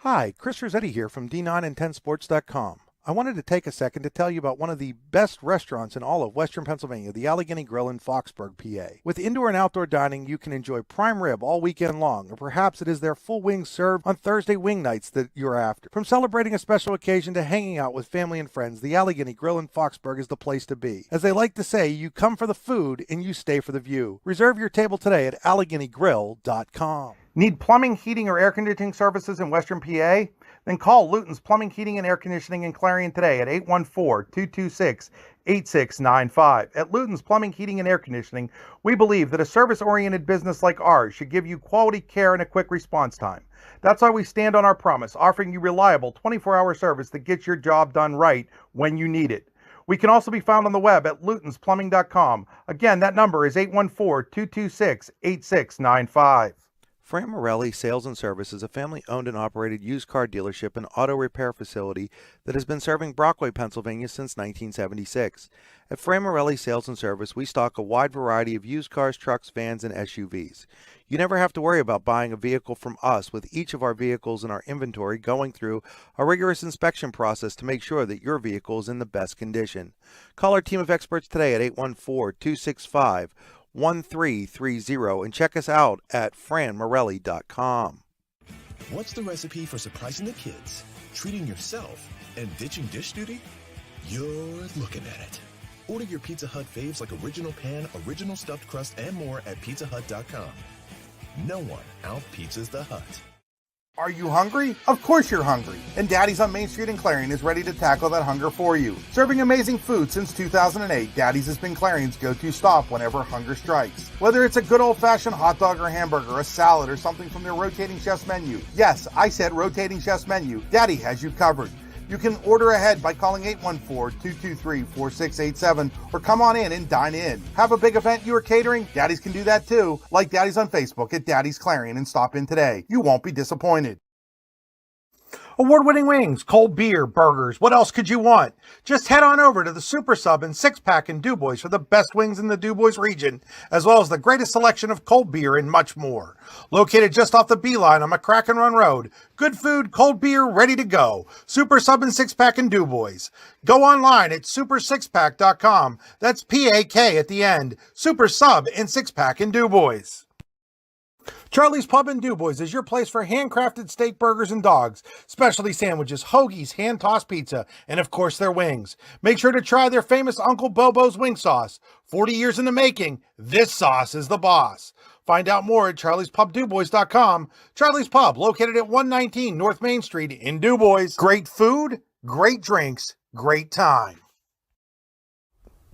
Hi, Chris Rossetti here from D9and10sports.com. I wanted to take a second to tell you about one of the best restaurants in all of Western Pennsylvania, the Allegheny Grill in Foxburg, PA. With indoor and outdoor dining, you can enjoy prime rib all weekend long, or perhaps it is their full wings served on Thursday wing nights that you're after. From celebrating a special occasion to hanging out with family and friends, the Allegheny Grill in Foxburg is the place to be. As they like to say, you come for the food and you stay for the view. Reserve your table today at AlleghenyGrill.com. Need plumbing, heating, or air conditioning services in Western PA? Then call Luton's Plumbing, Heating, and Air Conditioning in Clarion today at 814-226-8695. At Luton's Plumbing, Heating, and Air Conditioning, we believe that a service-oriented business like ours should give you quality care and a quick response time. That's why we stand on our promise, offering you reliable 24-hour service that gets your job done right when you need it. We can also be found on the web at lutonsplumbing.com. Again, that number is 814-226-8695. Fran Morelli Sales and Service is a family-owned and operated used car dealership and auto repair facility that has been serving Brockway, Pennsylvania since 1976. At Fran Morelli Sales and Service, we stock a wide variety of used cars, trucks, vans, and SUVs. You never have to worry about buying a vehicle from us, with each of our vehicles in our inventory going through a rigorous inspection process to make sure that your vehicle is in the best condition. Call our team of experts today at 814-265-1330 and check us out at franmorelli.com. What's the recipe for surprising the kids, treating yourself, and ditching dish duty? You're looking at it. Order your Pizza Hut faves like original pan, original stuffed crust, and more at pizzahut.com. No one out-pizzas the Hut. Are you hungry? Of course you're hungry. And Daddy's on Main Street in Clarion is ready to tackle that hunger for you. Serving amazing food since 2008, Daddy's has been Clarion's go-to stop whenever hunger strikes. Whether it's a good old-fashioned hot dog or hamburger, a salad, or something from their rotating chef's menu. Yes, I said rotating chef's menu. Daddy has you covered. You can order ahead by calling 814-223-4687 or come on in and dine in. Have a big event you are catering? Daddy's can do that too. Like Daddy's on Facebook at Daddy's Clarion and stop in today. You won't be disappointed. Award-winning wings, cold beer, burgers, what else could you want? Just head on over to the Super Sub and 6-Pack in DuBois for the best wings in the DuBois region, as well as the greatest selection of cold beer and much more. Located just off the Beeline on McCracken Run Road. Good food, cold beer, ready to go. Super Sub and 6-Pack in DuBois. Go online at super6pack.com. That's P-A-K at the end. Super Sub and 6-Pack in DuBois. Charlie's Pub in DuBois is your place for handcrafted steak burgers and dogs, specialty sandwiches, hoagies, hand-tossed pizza, and of course their wings. Make sure to try their famous Uncle Bobo's wing sauce. 40 years in the making, this sauce is the boss. Find out more at charliespubdubois.com. Charlie's Pub, located at 119 North Main Street in DuBois. Great food, great drinks, great time.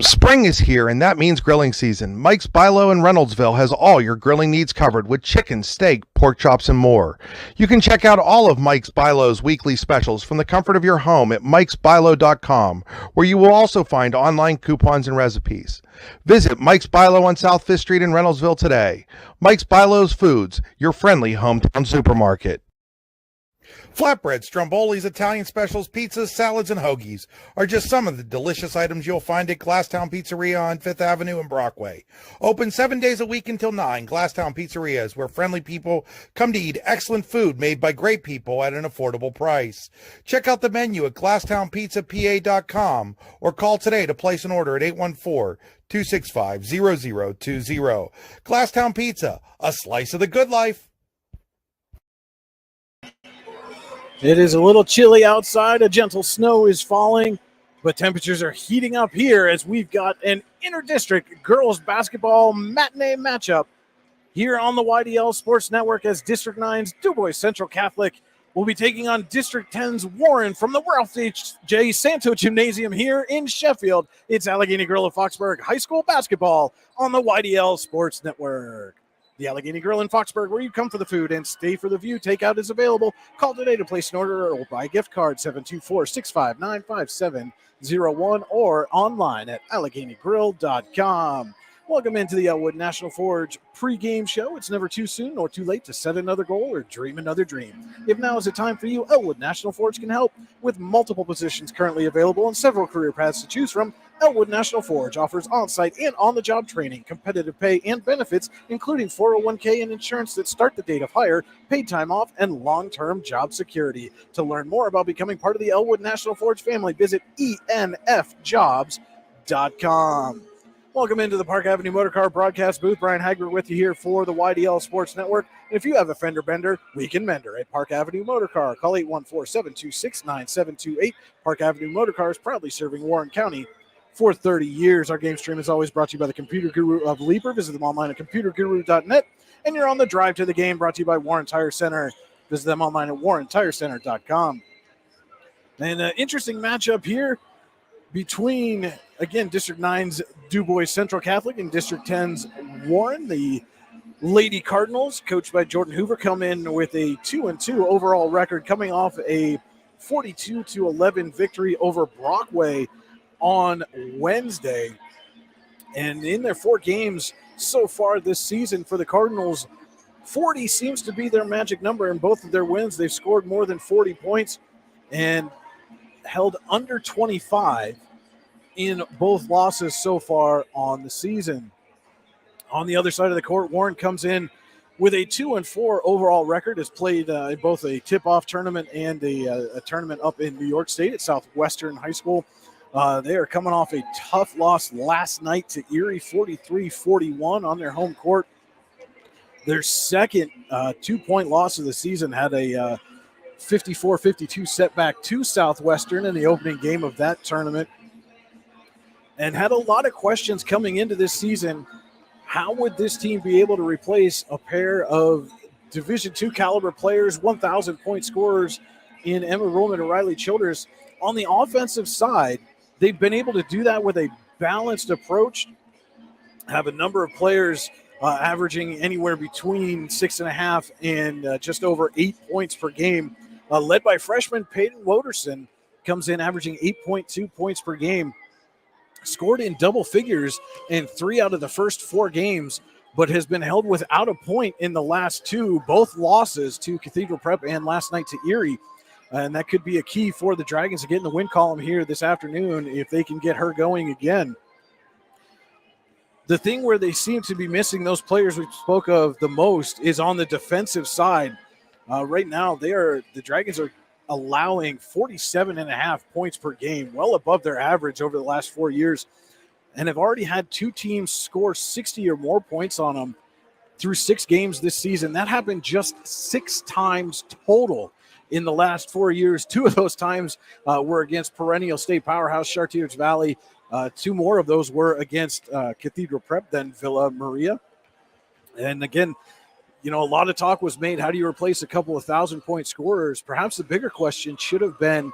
Spring is here, and that means grilling season. Mike's Bilo in Reynoldsville has all your grilling needs covered with chicken, steak, pork chops, and more. You can check out all of Mike's Bilo's weekly specials from the comfort of your home at mikesbilo.com, where you will also find online coupons and recipes. Visit Mike's Bilo on South 5th Street in Reynoldsville today. Mike's Bilo's Foods, your friendly hometown supermarket. Flatbreads, strombolis, Italian specials, pizzas, salads, and hoagies are just some of the delicious items you'll find at Glasstown Pizzeria on 5th Avenue in Brockway. Open 7 days a week until 9, Glasstown Pizzeria is where friendly people come to eat excellent food made by great people at an affordable price. Check out the menu at glasstownpizzapa.com or call today to place an order at 814-265-0020. Glasstown Pizza, a slice of the good life. It is a little chilly outside. A gentle snow is falling, but temperatures are heating up here as we've got an inter-district girls basketball matinee matchup here on the YDL Sports Network as District 9's DuBois Central Catholic will be taking on District 10's Warren from the Ralph J. Santo Gymnasium here in Sheffield. It's Allegheny Grill of Foxburg High School basketball on the YDL Sports Network. The Allegheny Grill in Foxburg, where you come for the food and stay for the view. Takeout is available. Call today to place an order or buy a gift card, 724-659-5701, or online at AlleghenyGrill.com. Welcome into the Elwood National Forge pregame show. It's never too soon or too late to set another goal or dream another dream. If now is the time for you, Elwood National Forge can help with multiple positions currently available and several career paths to choose from. Elwood National Forge offers on-site and on-the-job training, competitive pay, and benefits, including 401k and insurance that start the date of hire, paid time off, and long-term job security. To learn more about becoming part of the Elwood National Forge family, visit enfjobs.com. Welcome into the Park Avenue Motorcar broadcast booth. Brian Hagler with you here for the YDL Sports Network. And if you have a fender bender, we can mender at Park Avenue Motorcar. Call 814-726-9728. Park Avenue Motorcar is proudly serving Warren County for 30 years. Our game stream is always brought to you by the Computer Guru of Leaper. Visit them online at computerguru.net. And you're on the drive to the game, brought to you by Warren Tire Center. Visit them online at warrentirecenter.com. And an interesting matchup here between, again, District 9's DuBois Central Catholic and District 10's Warren. The Lady Cardinals, coached by Jordan Hoover, come in with a 2-2 overall record, coming off a 42-11 victory over Brockway on Wednesday. And in their 4 games so far this season for the Cardinals, 40 seems to be their magic number. In both of their wins, they've scored more than 40 points and held under 25 in both losses so far on the season. On the other side of the court, Warren comes in with a 2-4 overall record. Has played in both a tip-off tournament and a tournament up in New York State at Southwestern High School. They are coming off a tough loss last night to Erie, 43-41 on their home court. Their second 2-point loss of the season had a 54-52 setback to Southwestern in the opening game of that tournament, and had a lot of questions coming into this season. How would this team be able to replace a pair of Division II caliber players, 1,000-point scorers in Emma Ruhlman and Riley Childress? On the offensive side, they've been able to do that with a balanced approach, have a number of players averaging anywhere between 6.5 and just over 8 points per game, led by freshman Peyton Woderson, comes in averaging 8.2 points per game. Scored in double figures in 3 out of the first 4 games, but has been held without a point in the last 2, both losses to Cathedral Prep and last night to Erie. And that could be a key for the Dragons to get in the win column here this afternoon if they can get her going again. The thing where they seem to be missing those players we spoke of the most is on the defensive side. Right now, the Dragons are allowing 47.5 points per game, well above their average over the last 4 years, and have already had 2 teams score 60 or more points on them through 6 games this season. That happened just 6 times total in the last 4 years. 2 of those times were against perennial state powerhouse Chartiers Valley. 2 more of those were against Cathedral Prep, then Villa Maria. And again, a lot of talk was made, how do you replace a couple of 1,000-point scorers? Perhaps the bigger question should have been,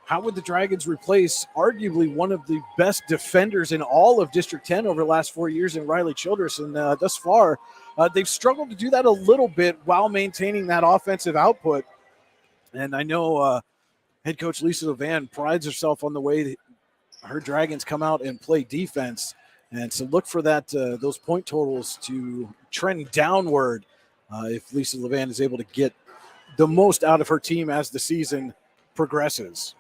how would the Dragons replace arguably one of the best defenders in all of District 10 over the last 4 years in Riley Childress? And thus far, they've struggled to do that a little bit while maintaining that offensive output. And I know head coach Lisa Levan prides herself on the way that her Dragons come out and play defense. And so look for that those point totals to trend downward if Lisa Levan is able to get the most out of her team as the season progresses.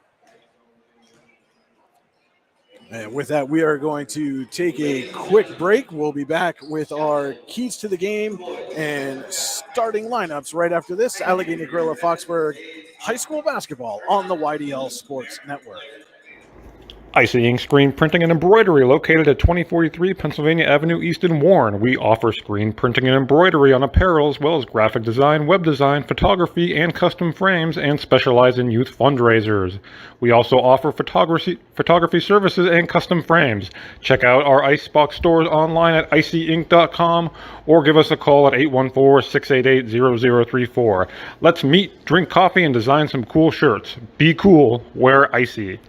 And with that, we are going to take a quick break. We'll be back with our keys to the game and starting lineups right after this. Allegheny Gorilla Foxburg High School basketball on the YDL Sports Network. Icy Ink Screen Printing and Embroidery, located at 2043 Pennsylvania Avenue East in Warren. We offer screen printing and embroidery on apparel, as well as graphic design, web design, photography, and custom frames, and specialize in youth fundraisers. We also offer photography services and custom frames. Check out our Icebox stores online at icyink.com or give us a call at 814-688-0034. Let's meet, drink coffee, and design some cool shirts. Be cool, wear Icy.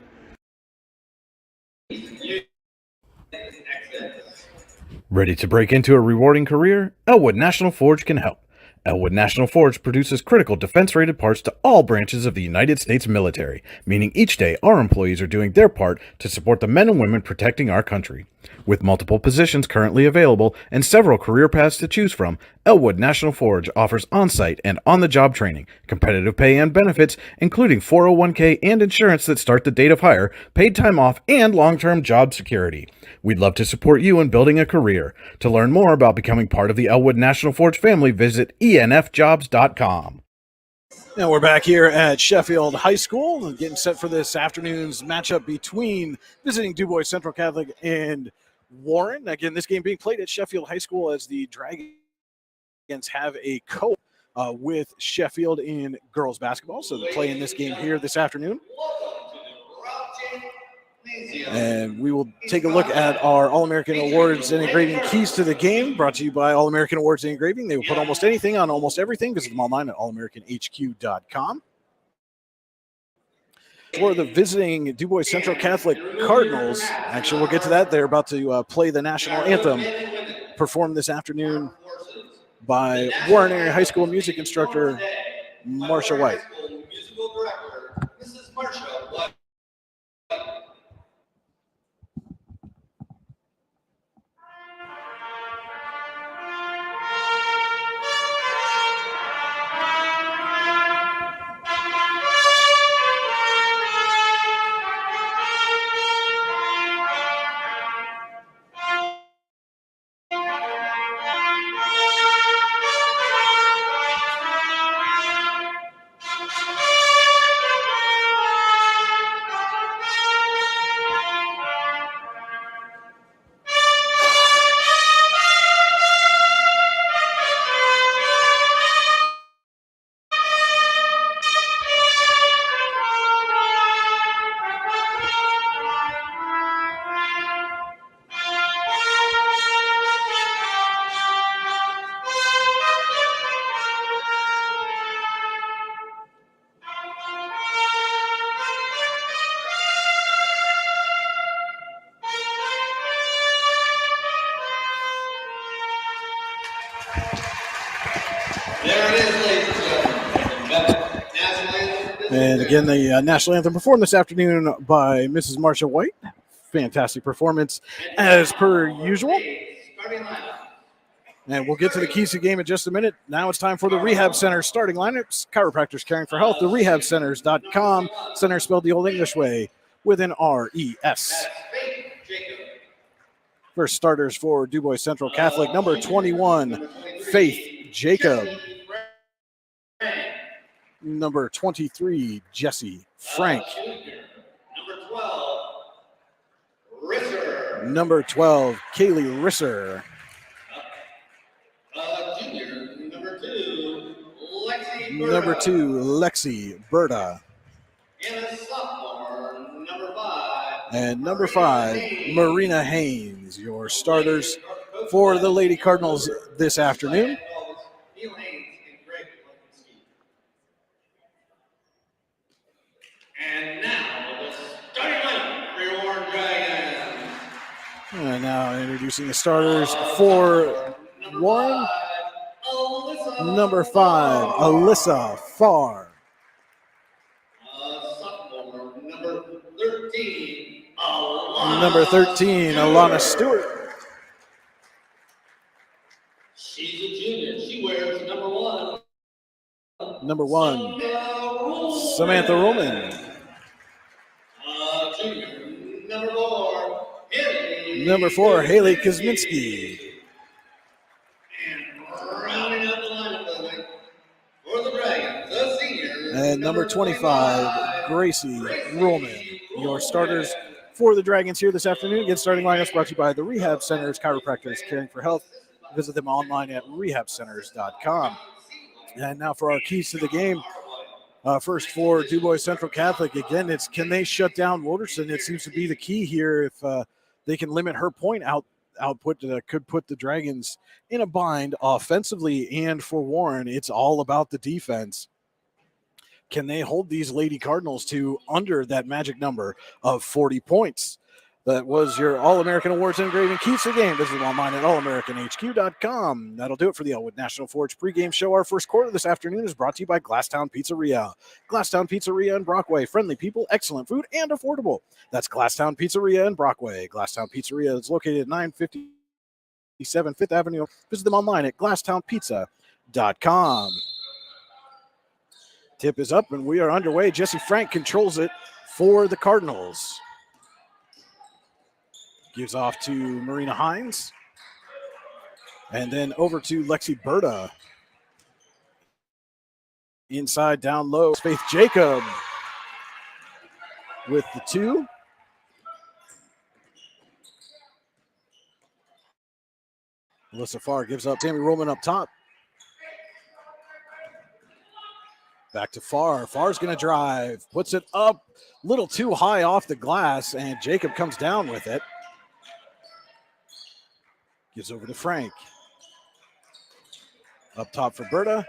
Ready to break into a rewarding career? Elwood National Forge can help. Elwood National Forge produces critical defense-rated parts to all branches of the United States military, meaning each day our employees are doing their part to support the men and women protecting our country. With multiple positions currently available and several career paths to choose from, Elwood National Forge offers on-site and on-the-job training, competitive pay and benefits, including 401k and insurance that start the date of hire, paid time off, and long-term job security. We'd love to support you in building a career. To learn more about becoming part of the Elwood National Forge family, visit enfjobs.com. Now we're back here at Sheffield High School, getting set for this afternoon's matchup between visiting DuBois Central Catholic and Warren. Again, this game being played at Sheffield High School as the Dragons have a co with Sheffield in girls basketball. So they're playing this game here this afternoon. And we will take a look at our All-American Awards and Engraving keys to the game, brought to you by All-American Awards and Engraving. They will put almost anything on almost everything. Visit them online at allamericanhq.com. For the visiting DuBois Central Catholic Cardinals, actually we'll get to that. They're about to play the national anthem, performed this afternoon by Warren Area High School music instructor Marsha White. And again, the national anthem performed this afternoon by Mrs. Marsha White. Fantastic performance as per usual. And we'll get to the keys to the game in just a minute. Now it's time for the Rehab Center starting lineups. Chiropractors Caring for Health, therehabcenters.com. Center spelled the old English way with an R-E-S. First starters for DuBois Central Catholic, number 21, Faith Jacob. Number 23, Jesse Frank. Number 12, Kaylee Risser. Number 2, Lexi Berta. And number 5, Marina Haynes, your starters for the Lady Cardinals this afternoon. And now, the starting lineup for your Warren Dragons. And now introducing the starters for Warren. Number 5, Alyssa Farr. Sophomore, number 13, Number 13, Alana Stewart. She's a junior. She wears number 1. Number 1, Samantha Roman. Junior. Number 4, Haley. Number 4, Haley Kosminski. And rounding out the lineup for the Dragons, the senior. And number 25, Gracie Roman. Your starters for the Dragons here this afternoon. Again, starting lineups brought to you by the Rehab Centers, Chiropractors Caring for Health. Visit them online at rehabcenters.com. And now for our keys to the game. First for DuBois Central Catholic. Again, it's can they shut down Woderson? It seems to be the key here. If they can limit her point output, that could put the Dragons in a bind offensively. And for Warren, it's all about the defense. Can they hold these Lady Cardinals to under that magic number of 40 points? That was your All-American Awards engraving keys to the game. Visit them online at allamericanhq.com. That'll do it for the Elwood National Forge pregame show. Our first quarter this afternoon is brought to you by Glasstown Pizzeria. Glasstown Pizzeria in Brockway. Friendly people, excellent food, and affordable. That's Glasstown Pizzeria in Brockway. Glasstown Pizzeria is located at 957 Fifth Avenue. Visit them online at glasstownpizza.com. Tip is up, and we are underway. Jesse Frank controls it for the Cardinals. Gives off to Marina Hines. And then over to Lexi Berta. Inside, down low. Faith Jacob with the 2. Alyssa Farr gives up. Tammy Roman up top. Back to Farr. Farr's going to drive. Puts it up. A little too high off the glass, and Jacob comes down with it. Gives over to Frank. Up top for Berta.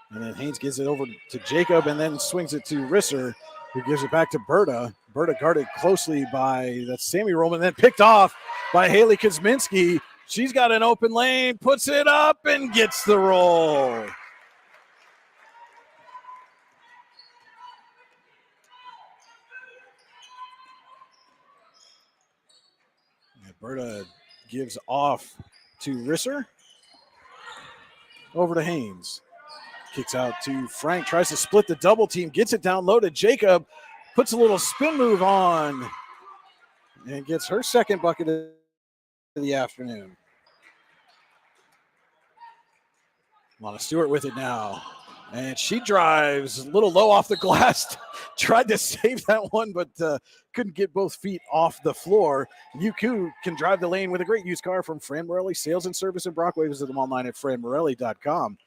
And then Haynes gives it over to Jacob and then swings it to Risser, who gives it back to Berta. Berta guarded closely by that's Sammy Roman, then picked off by Haley Kuzminski. She's got an open lane, puts it up, and gets the roll. Berta gives off to Risser. Over to Haynes. Kicks out to Frank. Tries to split the double team. Gets it down low to Jacob. Puts a little spin move on. And gets her second bucket of the afternoon. Lana Stewart with it now. And she drives a little low off the glass. Tried to save that one, but couldn't get both feet off the floor. Yuku can drive the lane with a great used car from Fran Morelli Sales and Service in Brockway. Visit them online at franmorelli.com.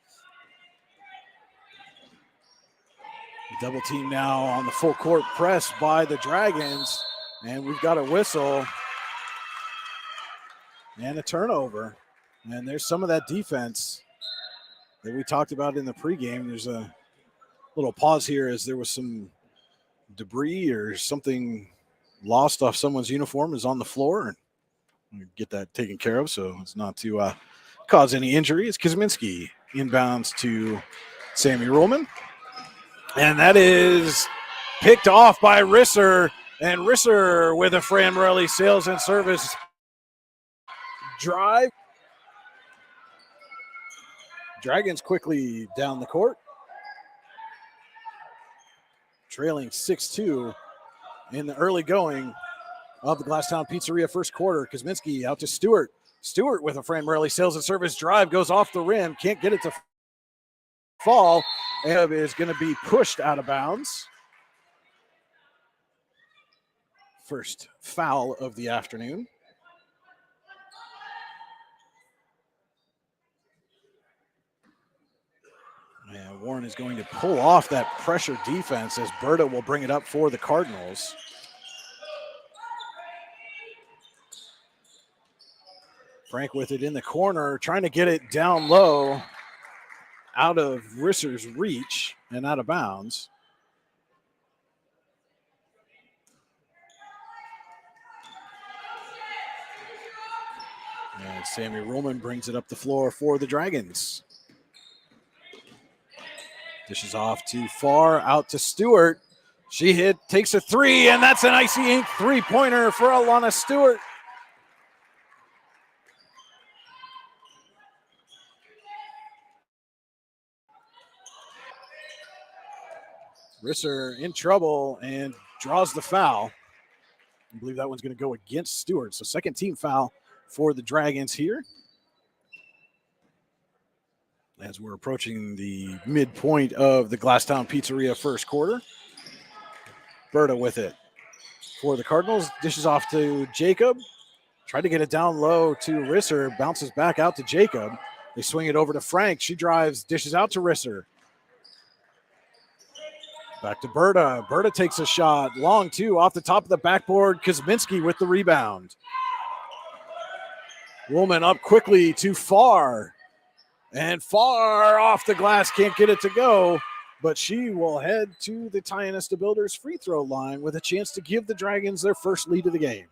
Double team now on the full court press by the Dragons. And we've got a whistle and a turnover. And there's some of that defense that we talked about in the pregame. There's a little pause here as there was some debris or something lost off someone's uniform is on the floor, and we get that taken care of so it's not to cause any injury. It's Kuzminski inbounds to Sammy Roman, and that is picked off by Risser, and Risser with a Fran Morelli Sales and Service drive. Dragons quickly down the court. Trailing 6-2 in the early going of the Glasstown Pizzeria first quarter. Kuzminski out to Stewart. Stewart with a Fran Morelli Sales and Service drive. Goes off the rim. Can't get it to fall. And is going to be pushed out of bounds. First foul of the afternoon. And Warren is going to pull off that pressure defense as Berta will bring it up for the Cardinals. Frank with it in the corner, trying to get it down low, out of Risser's reach and out of bounds. And Sammy Roman brings it up the floor for the Dragons. Dishes off too far, out to Stewart. She takes a 3, and that's an icy ink three-pointer for Alana Stewart. Risser in trouble and draws the foul. I believe that one's going to go against Stewart. So second team foul for the Dragons here. As we're approaching the midpoint of the Glasstown Pizzeria first quarter. Berta with it for the Cardinals. Dishes off to Jacob. Tried to get it down low to Risser. Bounces back out to Jacob. They swing it over to Frank. She drives, dishes out to Risser. Back to Berta. Berta takes a shot. Long two off the top of the backboard. Kuzminski with the rebound. Woolman up quickly to Farr. And Farr off the glass, can't get it to go. but she will head to the Tionesta Builders free throw line with a chance to give the Dragons their first lead of the game.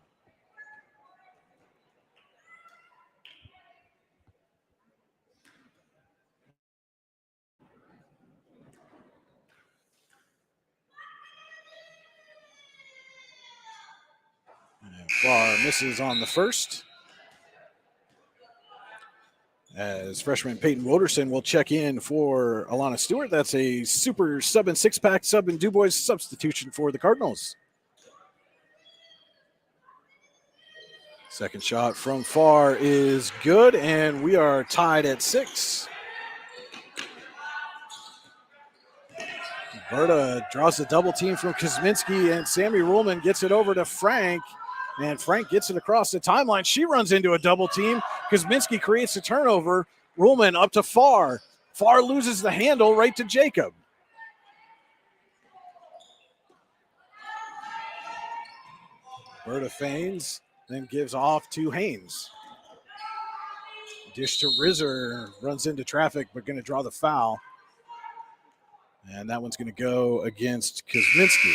And Farr misses on the first. As freshman Peyton Woderson will check in for Alana Stewart. That's a super sub and six-pack sub and DuBois substitution for the Cardinals. Second shot from Farr is good, and we are tied at 6. Berta draws a double team from Kosminski, and Sammy Ruhlman gets it over to Frank. And Frank gets it across the timeline. She runs into a double team. Kosminski creates a turnover. Ruhlman up to Farr. Farr loses the handle right to Jacob. Berta feigns, then gives off to Haynes. Dish to Rizzer. Runs into traffic, but going to draw the foul. And that one's going to go against Kosminski.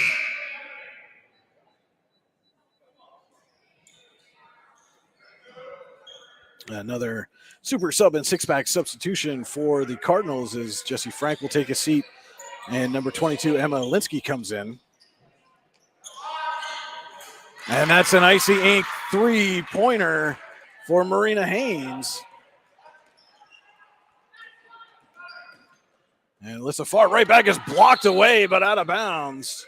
Another super sub and six-pack substitution for the Cardinals as Jesse Frank will take a seat, and number 22, Emma Linsky, comes in. And that's an icy ink three-pointer for Marina Haynes. And Alyssa Farr right back is blocked away, but out of bounds.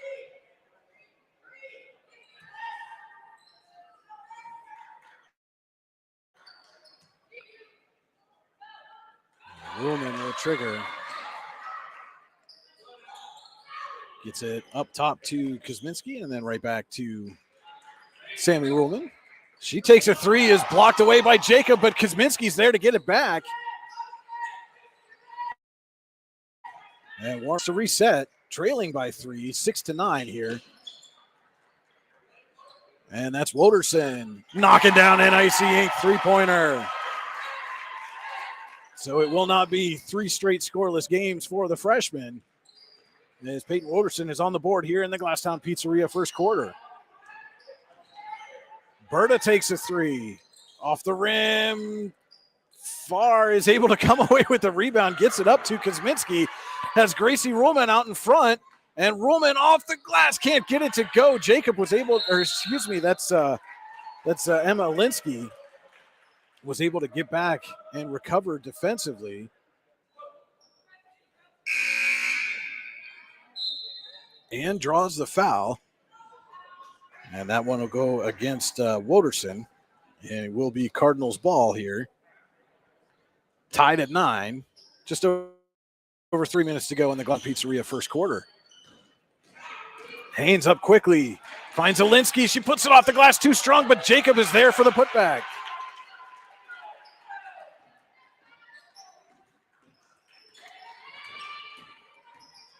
Ruhlman will trigger. Gets it up top to Kosminski and then right back to Sammy Ruhlman. She takes a three, is blocked away by Jacob, but Kosminski's there to get it back. And wants to reset, trailing by 3, 6-9 here. And that's Woderson knocking down an icy ink three-pointer. So it will not be 3 straight scoreless games for the freshman, as Peyton Woderson is on the board here in the Glasstown Pizzeria first quarter. Berta takes a three. Off the rim. Farr is able to come away with the rebound, gets it up to Kosminski, has Gracie Ruhlman out in front, and Ruhlman off the glass, can't get it to go. Jacob was able, or excuse me, that's Emma Linsky, was able to get back and recover defensively. And draws the foul. And that one will go against Woderson. And it will be Cardinals ball here. Tied at 9. Just over 3 minutes to go in the Glen Pizzeria first quarter. Haynes up quickly. Finds Alinsky. She puts it off the glass too strong, but Jacob is there for the putback.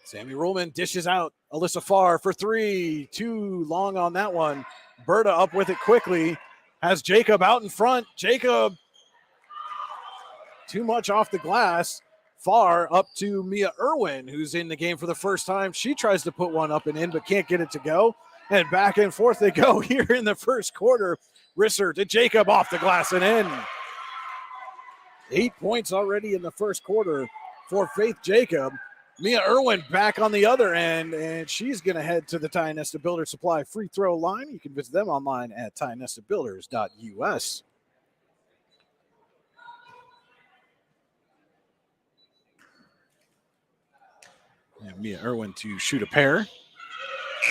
Sammy Ruhlman dishes out Alyssa Farr for 3. Too long on that one. Berta up with it quickly. Has Jacob out in front. Jacob too much off the glass. Farr up to Mia Irwin, who's in the game for the first time. She tries to put one up and in, but can't get it to go. And back and forth they go here in the first quarter. Risser to Jacob off the glass and in. 8 points already in the first quarter for Faith Jacob. Mia Irwin back on the other end, and she's going to head to the Tionesta Builder Supply free throw line. You can visit them online at tionestabuilders.us. And Mia Irwin to shoot a pair.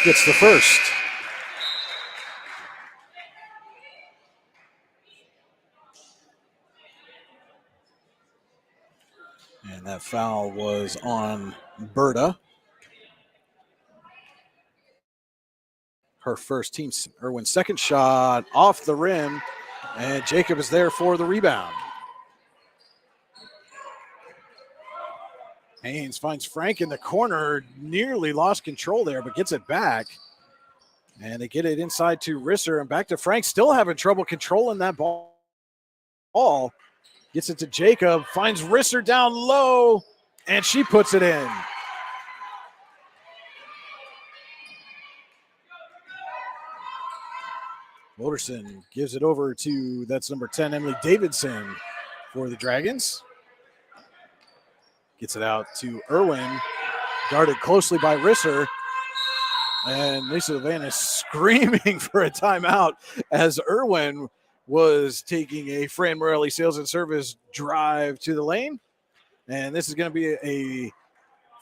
Gets the first. And that foul was on Berta. Her first team. Irwin's second shot off the rim, and Jacob is there for the rebound. Haynes finds Frank in the corner, nearly lost control there, but gets it back. And they get it inside to Risser and back to Frank, still having trouble controlling that ball. Gets it to Jacob, finds Risser down low, and she puts it in. Wolderson gives it over to, that's number 10, Emily Davidson for the Dragons. Gets it out to Irwin, guarded closely by Risser. And Lisa Levan is screaming for a timeout as Irwin was taking a Fran Morelli sales and service drive to the lane. And this is going to be a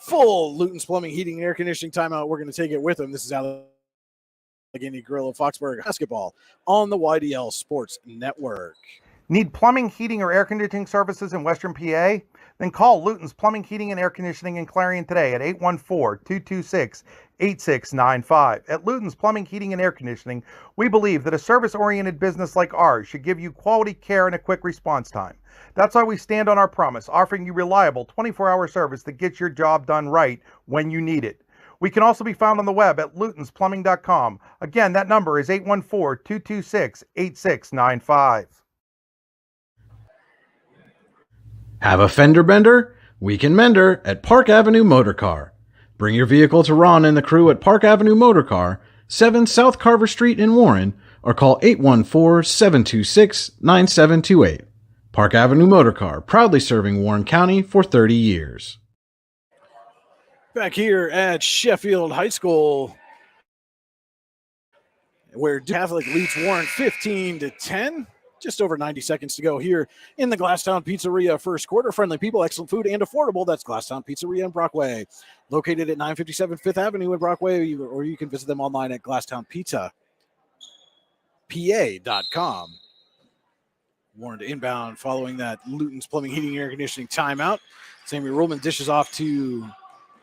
full Luton's Plumbing, Heating, and Air Conditioning timeout. We're going to take it with them. This is Allegheny Grill of Foxburg basketball on the YDL Sports Network. Need plumbing, heating, or air conditioning services in Western PA? Then call Luton's Plumbing, Heating, and Air Conditioning in Clarion today at 814-226-8695. At Luton's Plumbing, Heating, and Air Conditioning, we believe that a service-oriented business like ours should give you quality care and a quick response time. That's why we stand on our promise, offering you reliable 24-hour service that gets your job done right when you need it. We can also be found on the web at lutonsplumbing.com. Again, that number is 814-226-8695. Have a fender bender? We can mender at Park Avenue Motor Car. Bring your vehicle to Ron and the crew at Park Avenue Motor Car, 7 South Carver Street in Warren, or call 814-726-9728. Park Avenue Motor Car, proudly serving Warren County for 30 years. Back here at Sheffield High School, where Catholic leads Warren 15-10. Just over 90 seconds to go here in the Glasstown Pizzeria first quarter. Friendly people, excellent food, and affordable. That's Glasstown Pizzeria in Brockway, located at 957 Fifth Avenue in Brockway, or you can visit them online at glasstownpizza.pa.com. Warren to inbound following that Luton's Plumbing, Heating, and Air Conditioning timeout. Sammy Ruhlman dishes off to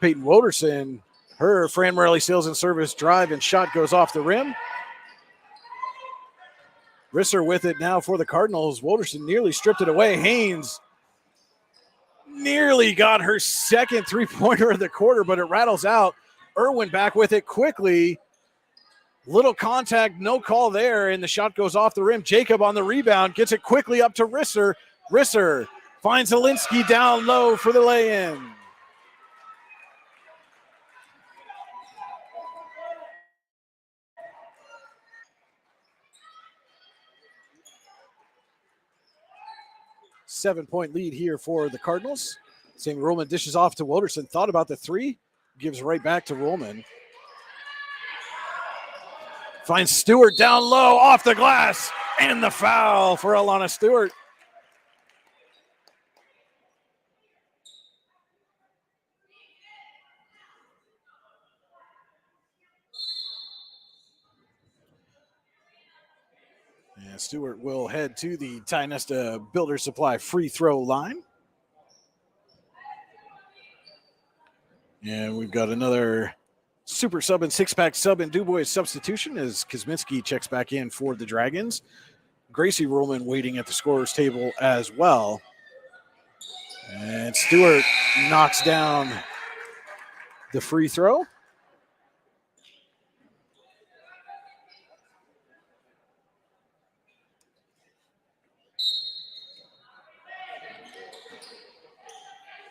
Peyton Wolderson. Her Fran Morelli sales and service drive and shot goes off the rim. Risser with it now for the Cardinals. Wolderson nearly stripped it away. Haynes nearly got her second three-pointer of the quarter, but it rattles out. Irwin back with it quickly. Little contact, no call there, and the shot goes off the rim. Jacob on the rebound, gets it quickly up to Risser. Risser finds Zielinski down low for the lay-in. Seven-point lead here for the Cardinals. Sammy Ruhlman dishes off to Wolderson. Thought about the three. Gives right back to Ruhlman. Finds Stewart down low, off the glass, and the foul for Alana Stewart. And Stewart will head to the Tynesta Builder Supply free throw line. And we've got another super sub and six-pack sub and DuBois substitution as Kosminski checks back in for the Dragons. Gracie Ruhlman waiting at the scorer's table as well. And Stewart knocks down the free throw.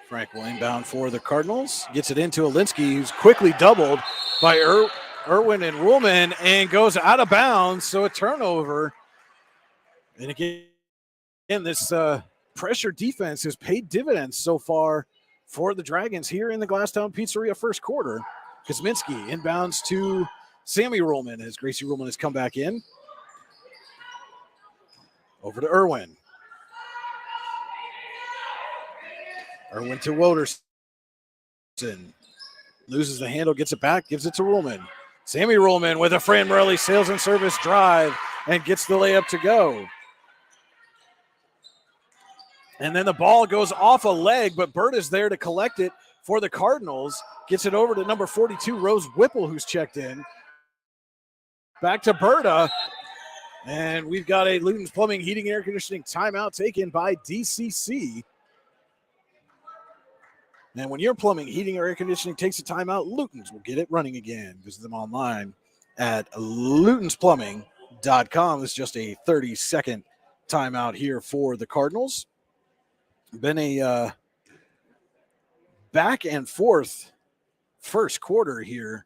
Frank will inbound for the Cardinals. Gets it into Alinsky, who's quickly doubled by Irwin and Ruhlman and goes out of bounds. So a turnover. And again, this pressure defense has paid dividends so far for the Dragons here in the Glasstown Pizzeria first quarter. Kosminski inbounds to Sammy Ruhlman as Gracie Ruhlman has come back in. Over to Irwin. Irwin to Wolderson. Loses the handle, gets it back, gives it to Ruhlman. Sammy Ruhlman with a Fran Morelli sales and service drive and gets the layup to go. And then the ball goes off a leg, but Burt is there to collect it for the Cardinals. Gets it over to number 42, Rose Whipple, who's checked in. Back to Berta. And we've got a Luton's Plumbing, Heating, and Air Conditioning timeout taken by DCC. And when your plumbing, heating, or air conditioning takes a timeout, Luton's will get it running again. Visit them online at lutonsplumbing.com. It's just a 30-second timeout here for the Cardinals. Been a back and forth first quarter here.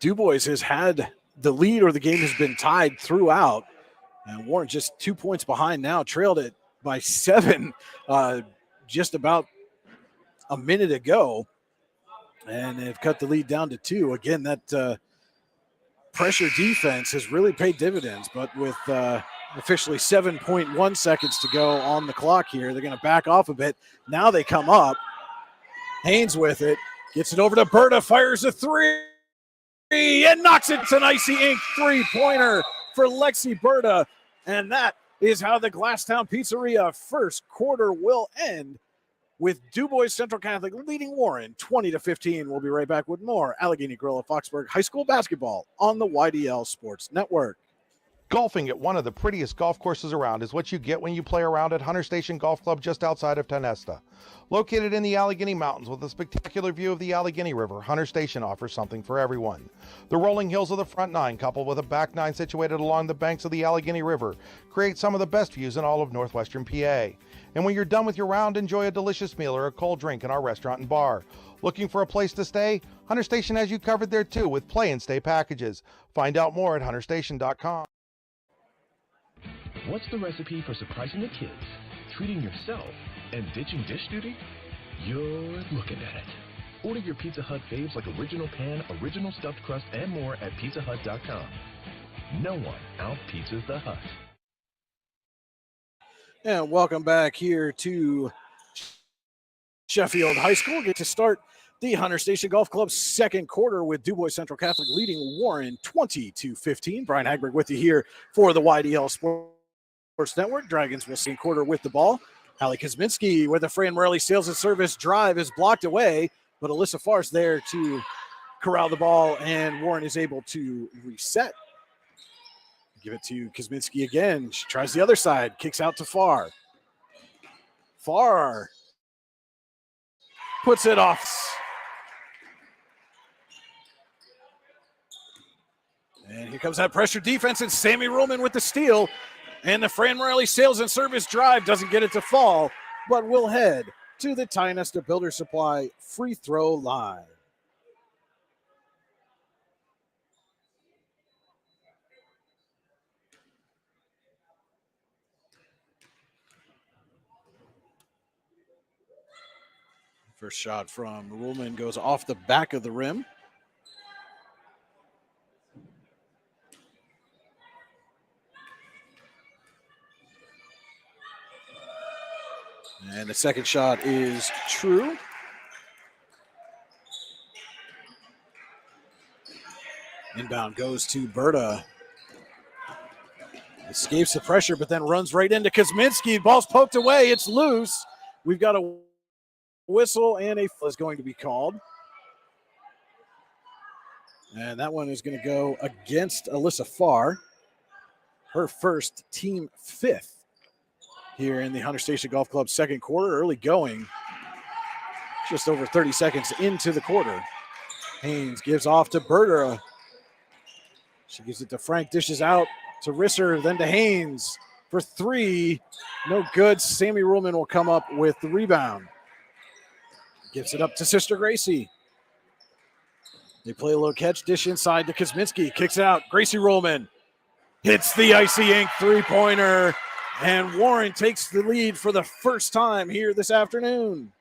DuBois has had the lead or the game has been tied throughout. And Warren just 2 points behind now, trailed it by 7 just about a minute ago. And they've cut the lead down to 2. Again, that pressure defense has really paid dividends, but with officially 7.1 seconds to go on the clock here, they're going to back off a bit. Now they come up. Haynes with it, gets it over to Berta, fires a 3, and knocks it. It's an Icy Ink 3-pointer for Lexi Berta, and that is how the Glasstown Pizzeria first quarter will end, with DuBois Central Catholic leading Warren 20-15. We'll be right back with more Allegheny Grill of Foxburg High School basketball on the YDL Sports Network. Golfing at one of the prettiest golf courses around is what you get when you play around at Hunter Station Golf Club just outside of Tonesta. Located in the Allegheny Mountains with a spectacular view of the Allegheny River, Hunter Station offers something for everyone. The rolling hills of the front nine, coupled with a back nine situated along the banks of the Allegheny River, create some of the best views in all of northwestern PA. And when you're done with your round, enjoy a delicious meal or a cold drink in our restaurant and bar. Looking for a place to stay? Hunter Station has you covered there too with play and stay packages. Find out more at hunterstation.com. What's the recipe for surprising the kids, treating yourself, and ditching dish duty? You're looking at it. Order your Pizza Hut faves like original pan, original stuffed crust, and more at pizzahut.com. No one out-pizzas the Hut. And welcome back here to Sheffield High School. Get to start the Hunter Station Golf Club's second quarter with DuBois Central Catholic leading Warren 20-15. Brian Hagberg with you here for the YDL Sports Network. Dragons will see quarter with the ball. Hallie Kosminski with a Fran Morelli sales and service drive is blocked away, but Alyssa Farce there to corral the ball, and Warren is able to reset. Give it to Kosminski again. She tries the other side, kicks out to Farr. Farr puts it off. And here comes that pressure defense, and Sammy Ruhlman with the steal. And the Fran Morelli sales and service drive doesn't get it to fall, but will head to the Tionesta Builder Supply free throw line. First shot from Ruhlman goes off the back of the rim. And the second shot is true. Inbound goes to Berta. Escapes the pressure, but then runs right into Kosminski. Ball's poked away. It's loose. We've got a whistle, and a foul is going to be called. And that one is going to go against Alyssa Farr. Her first, team fifth here in the Hunter Station Golf Club second quarter. Early going, just over 30 seconds into the quarter. Haynes gives off to Berta. She gives it to Frank, dishes out to Risser, then to Haynes for three. No good. Sammy Ruhlman will come up with the rebound. Gives it up to Sister Gracie. They play a little catch, dish inside to Kosminski. Kicks it out. Gracie Ruhlman hits the Icy Ink three-pointer, and Warren takes the lead for the first time here this afternoon.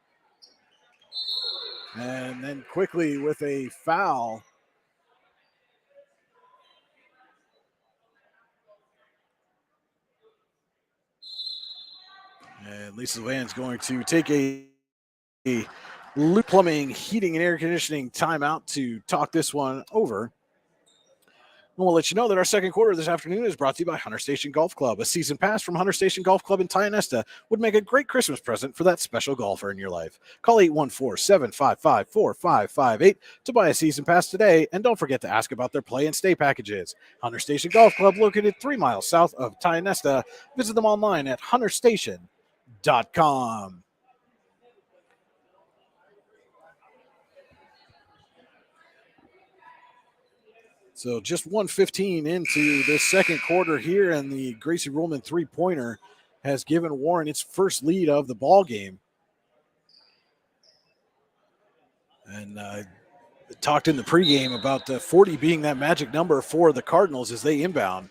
And then quickly with a foul. And Lisa Van's going to take a Luke Plumbing, Heating, and Air Conditioning timeout to talk this one over. And we'll let you know that our second quarter this afternoon is brought to you by Hunter Station Golf Club. A season pass from Hunter Station Golf Club in Tionesta would make a great Christmas present for that special golfer in your life. Call 814-755-4558 to buy a season pass today, and don't forget to ask about their play and stay packages. Hunter Station Golf Club, located 3 miles south of Tionesta. Visit them online at hunterstation.com. So just 1:15 into this second quarter here, and the Gracie Ruhlman three-pointer has given Warren its first lead of the ball game. And talked in the pregame about the 40 being that magic number for the Cardinals as they inbound.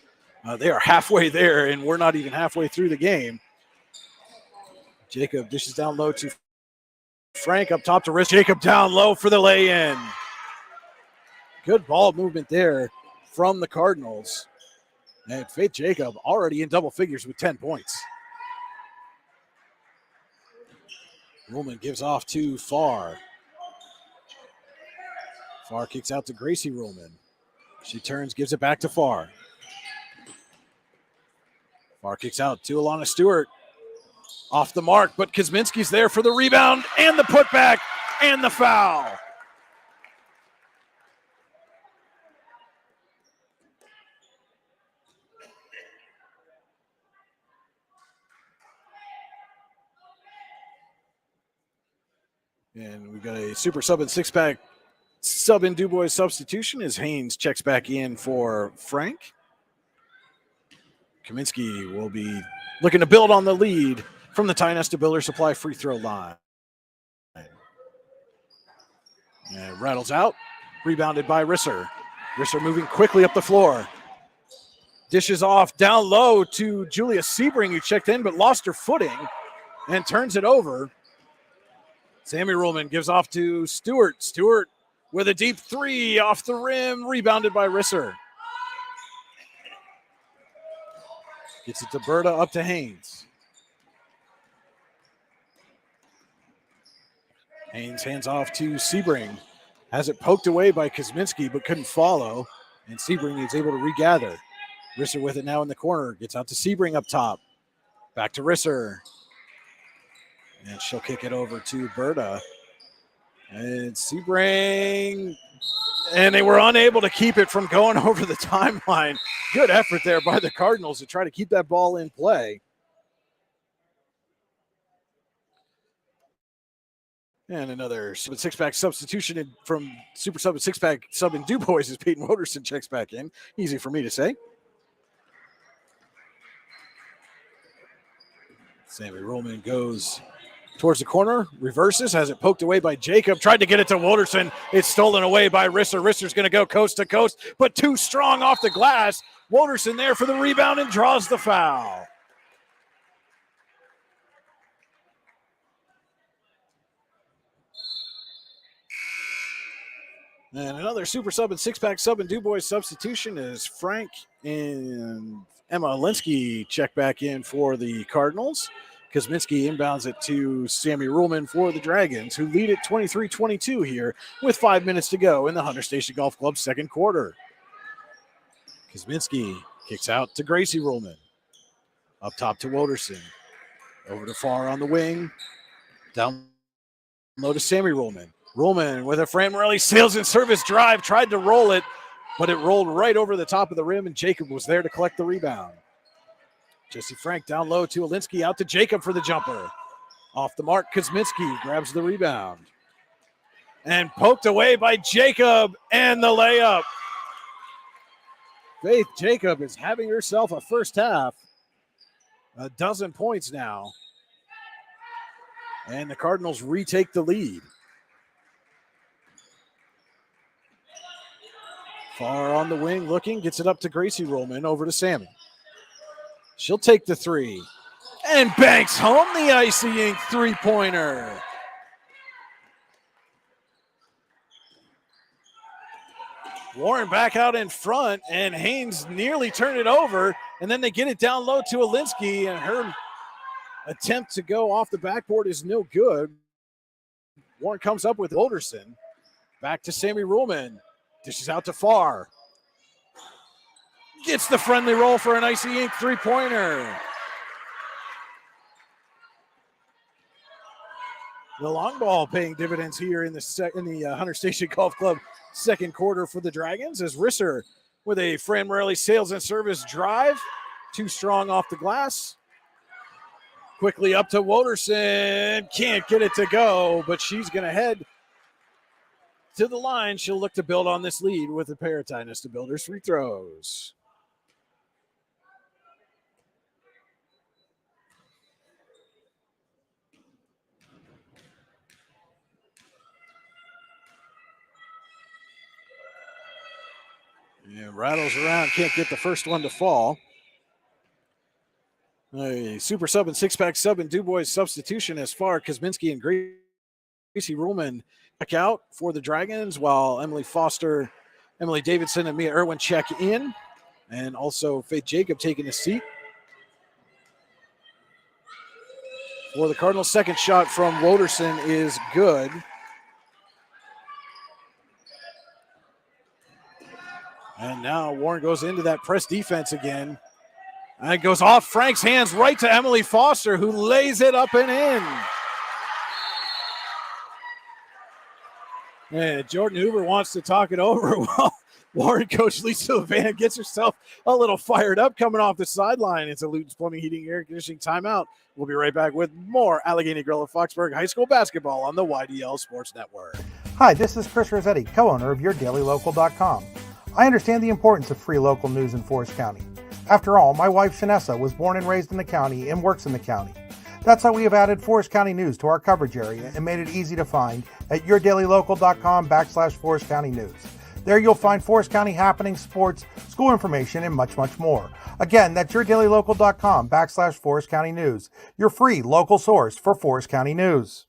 They are halfway there, and we're not even halfway through the game. Jacob dishes down low to Frank, up top to wrist. Jacob down low for the lay-in. Good ball movement there from the Cardinals. And Faith Jacob already in double figures with 10 points. Ruhlman gives off to Farr. Farr kicks out to Gracie Ruhlman. She turns, gives it back to Farr. Farr kicks out to Alana Stewart. Off the mark, but Kosminski's there for the rebound and the putback and the foul. And we've got a super sub and six-pack sub in DuBois substitution as Haynes checks back in for Frank. Kaminsky will be looking to build on the lead from the Ty Nesta Builder Supply free throw line. And rattles out, rebounded by Risser. Risser moving quickly up the floor. Dishes off down low to Julia Sebring, who checked in but lost her footing and turns it over. Sammy Ruhlman gives off to Stewart. Stewart with a deep three off the rim, rebounded by Risser. Gets it to Berta, up to Haynes. Haynes hands off to Sebring. Has it poked away by Kosminski, but couldn't follow. And Sebring is able to regather. Risser with it now in the corner. Gets out to Sebring up top. Back to Risser. And she'll kick it over to Berta. And Sebring. And they were unable to keep it from going over the timeline. Good effort there by the Cardinals to try to keep that ball in play. And another six-pack substitution from Super Sub and six-pack sub in DuBois as Peyton Woderson checks back in. Easy for me to say. Sammy Ruhlman goes towards the corner, reverses, has it poked away by Jacob, tried to get it to Woderson. It's stolen away by Risser. Risser's going to go coast to coast, but too strong off the glass. Woderson there for the rebound and draws the foul. And another super sub and six-pack sub and DuBois substitution is Frank and Emma Alinsky check back in for the Cardinals. Kosminski inbounds it to Sammy Ruhlman for the Dragons, who lead at 23-22 here with 5 minutes to go in the Hunter Station Golf Club second quarter. Kosminski kicks out to Gracie Ruhlman. Up top to Woderson. Over to Farr on the wing. Down low to Sammy Ruhlman. Ruhlman with a Fran Morelli sails and service drive, tried to roll it, but it rolled right over the top of the rim, and Jacob was there to collect the rebound. Jesse Frank down low to Alinsky, out to Jacob for the jumper. Off the mark, Kosminski grabs the rebound. And poked away by Jacob, and the layup. Faith Jacob is having herself a first half. 12 points now. And the Cardinals retake the lead. Farr on the wing looking, gets it up to Gracie Ruhlman, over to Sammy. She'll take the three and banks home the Icy Ink three-pointer. Warren back out in front, and Haynes nearly turned it over, and then they get it down low to Alinsky, and her attempt to go off the backboard is no good. Warren comes up with Woderson. Back to Sammy Ruhlman. Dishes out to Farr. Gets the friendly roll for an Icy Ink three-pointer. The long ball paying dividends here in the Hunter Station Golf Club second quarter for the Dragons, as Risser with a Fran Morelli sails and service drive. Too strong off the glass. Quickly up to Woderson. Can't get it to go, but she's going to head to the line. She'll look to build on this lead with a pair of Ty Nesta Builders free throws. And rattles around, can't get the first one to fall. A super sub and six-pack sub and DuBois substitution as far Kosminski and Gracie Ruhlman check out for the Dragons, while Emily Foster, Emily Davidson, and Mia Irwin check in. And also Faith Jacob taking a seat. For the Cardinals, second shot from Woderson is good. And now Warren goes into that press defense again. And it goes off Frank's hands right to Emily Foster, who lays it up and in. And Jordan Hoover wants to talk it over while Warren coach Lisa Van gets herself a little fired up coming off the sideline. It's a Luton's Plumbing, Heating, Air Conditioning timeout. We'll be right back with more Allegheny Grill of Foxburg High School basketball on the YDL Sports Network. Hi, this is Chris Rossetti, co-owner of YourDailyLocal.com. I understand the importance of free local news in Forest County. After all, my wife Shanessa was born and raised in the county and works in the county. That's how we have added Forest County News to our coverage area and made it easy to find at YourDailyLocal.com/Forest County News. There you'll find Forest County happenings, sports, school information, and much, much more. Again, that's YourDailyLocal.com/Forest County News, your free local source for Forest County news.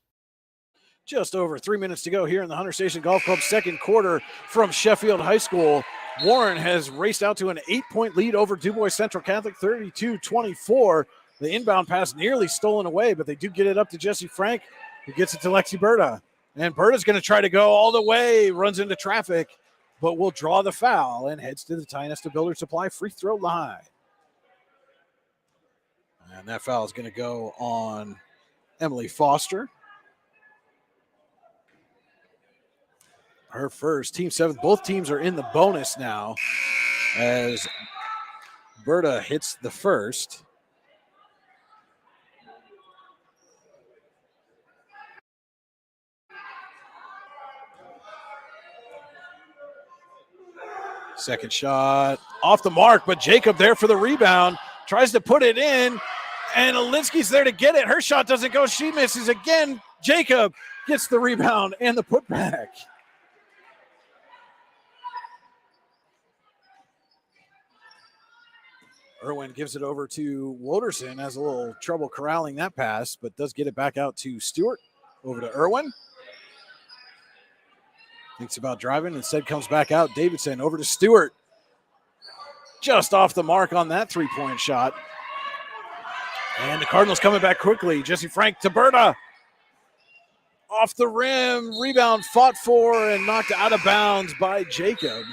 Just over 3 minutes to go here in the Hunter Station Golf Club second quarter from Sheffield High School. Warren has raced out to an 8-point lead over DuBois Central Catholic, 32-24. The inbound pass nearly stolen away, but they do get it up to Jesse Frank, who gets it to Lexi Berta. And Berta's going to try to go all the way, runs into traffic, but will draw the foul and heads to the Tynesta Builder Supply free throw line. And that foul is going to go on Emily Foster. Her first, team seventh. Both teams are in the bonus now as Berta hits the first. Second shot off the mark, but Jacob there for the rebound. Tries to put it in, and Alinsky's there to get it. Her shot doesn't go. She misses again. Jacob gets the rebound and the putback. Irwin gives it over to Woderson. Has a little trouble corralling that pass, but does get it back out to Stewart. Over to Irwin. Thinks about driving, instead comes back out. Davidson over to Stewart. Just off the mark on that three-point shot. And the Cardinals coming back quickly. Jesse Frank to Berta. Off the rim. Rebound fought for and knocked out of bounds by Jacob.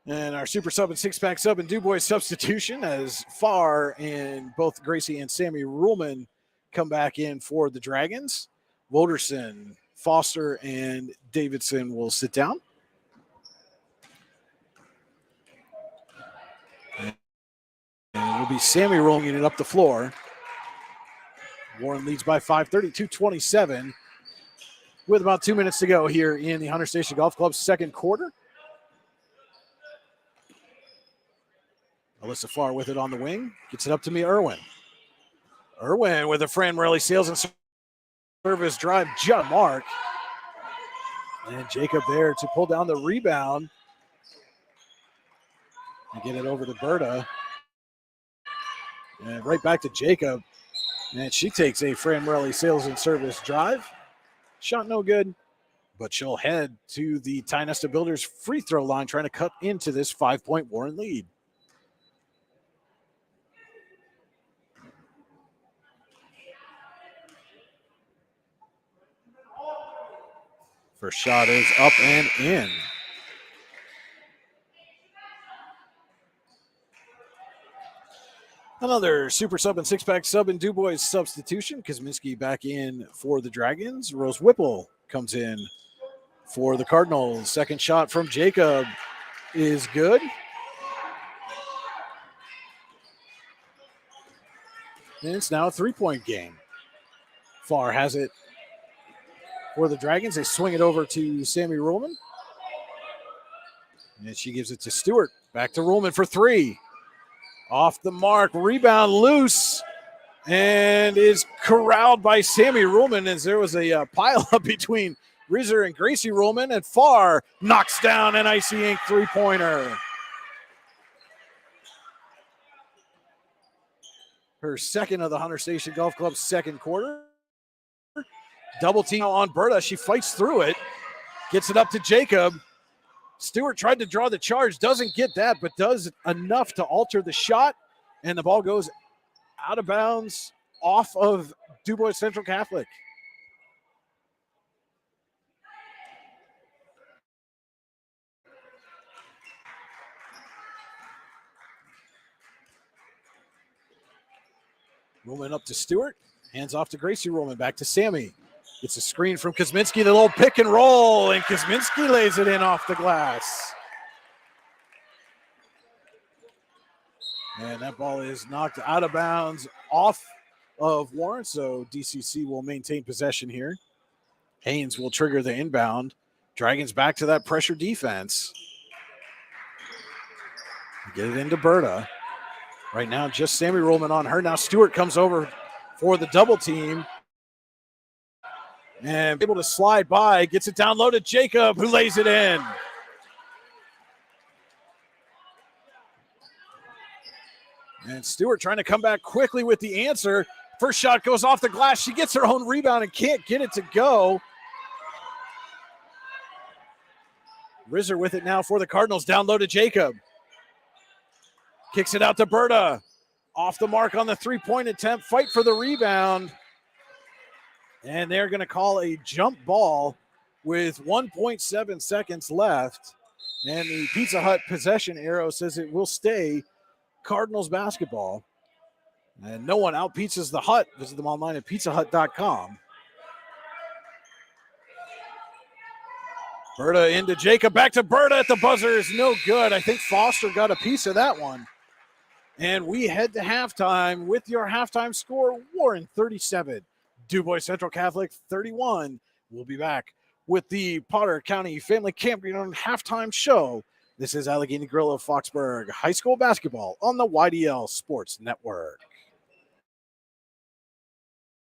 And our super sub and six-pack sub and DuBois substitution as Farr and both Gracie and Sammy Ruhlman come back in for the Dragons. Woderson, Foster, and Davidson will sit down. And it'll be Sammy rolling it up the floor. Warren leads by 5, 32-27, with about 2 minutes to go here in the Hunter Station Golf Club's second quarter. Alyssa Farr with it on the wing. Gets it up to me, Irwin. Irwin with a Fran Morelli sales and service drive, just mark. And Jacob there to pull down the rebound. And get it over to Berta. And right back to Jacob. And she takes a Fran Morelli sales and service drive. Shot no good. But she'll head to the Tynesta Builders free throw line, trying to cut into this 5-point Warren lead. First shot is up and in. Another super sub and six-pack sub and DuBois substitution. Kosminski back in for the Dragons. Rose Whipple comes in for the Cardinals. Second shot from Jacob is good. And it's now a three-point game. Farr has it for the Dragons. They swing it over to Sammy Ruhlman. And she gives it to Stewart. Back to Ruhlman for three. Off the mark. Rebound loose. And is corralled by Sammy Ruhlman as there was a pile up between Rizzer and Gracie Ruhlman, and Farr knocks down an Icy Ink three-pointer. Her second of the Hunter Station Golf Club's second quarter. Double team on Berta. She fights through it, gets it up to Jacob. Stewart tried to draw the charge, doesn't get that, but does enough to alter the shot, and the ball goes out of bounds off of DuBois Central Catholic. Ruhlman up to Stewart, hands off to Gracie Ruhlman, back to Sammy. Gets a screen from Kosminski, the little pick and roll, and Kosminski lays it in off the glass. And that ball is knocked out of bounds off of Warren, so DCC will maintain possession here. Haynes will trigger the inbound. Dragons back to that pressure defense. Get it into Berta. Right now, just Sammy Ruhlman on her. Now Stewart comes over for the double team. And able to slide by, gets it down low to Jacob, who lays it in. And Stewart trying to come back quickly with the answer. First shot goes off the glass. She gets her own rebound and can't get it to go. Rizzer with it now for the Cardinals. Down low to Jacob. Kicks it out to Berta. Off the mark on the three-point attempt. Fight for the rebound. And they're going to call a jump ball with 1.7 seconds left. And the Pizza Hut possession arrow says it will stay Cardinals basketball. And no one out-pizzas the Hut. Visit them online at pizzahut.com. Berta into Jacob. Back to Berta at the buzzer is no good. I think Foster got a piece of that one. And we head to halftime with your halftime score, Warren 37, DuBois Central Catholic 31. We'll be back with the Potter County Family Campground halftime show. This is Allegheny Grill of Foxburg High School basketball on the YDL Sports Network.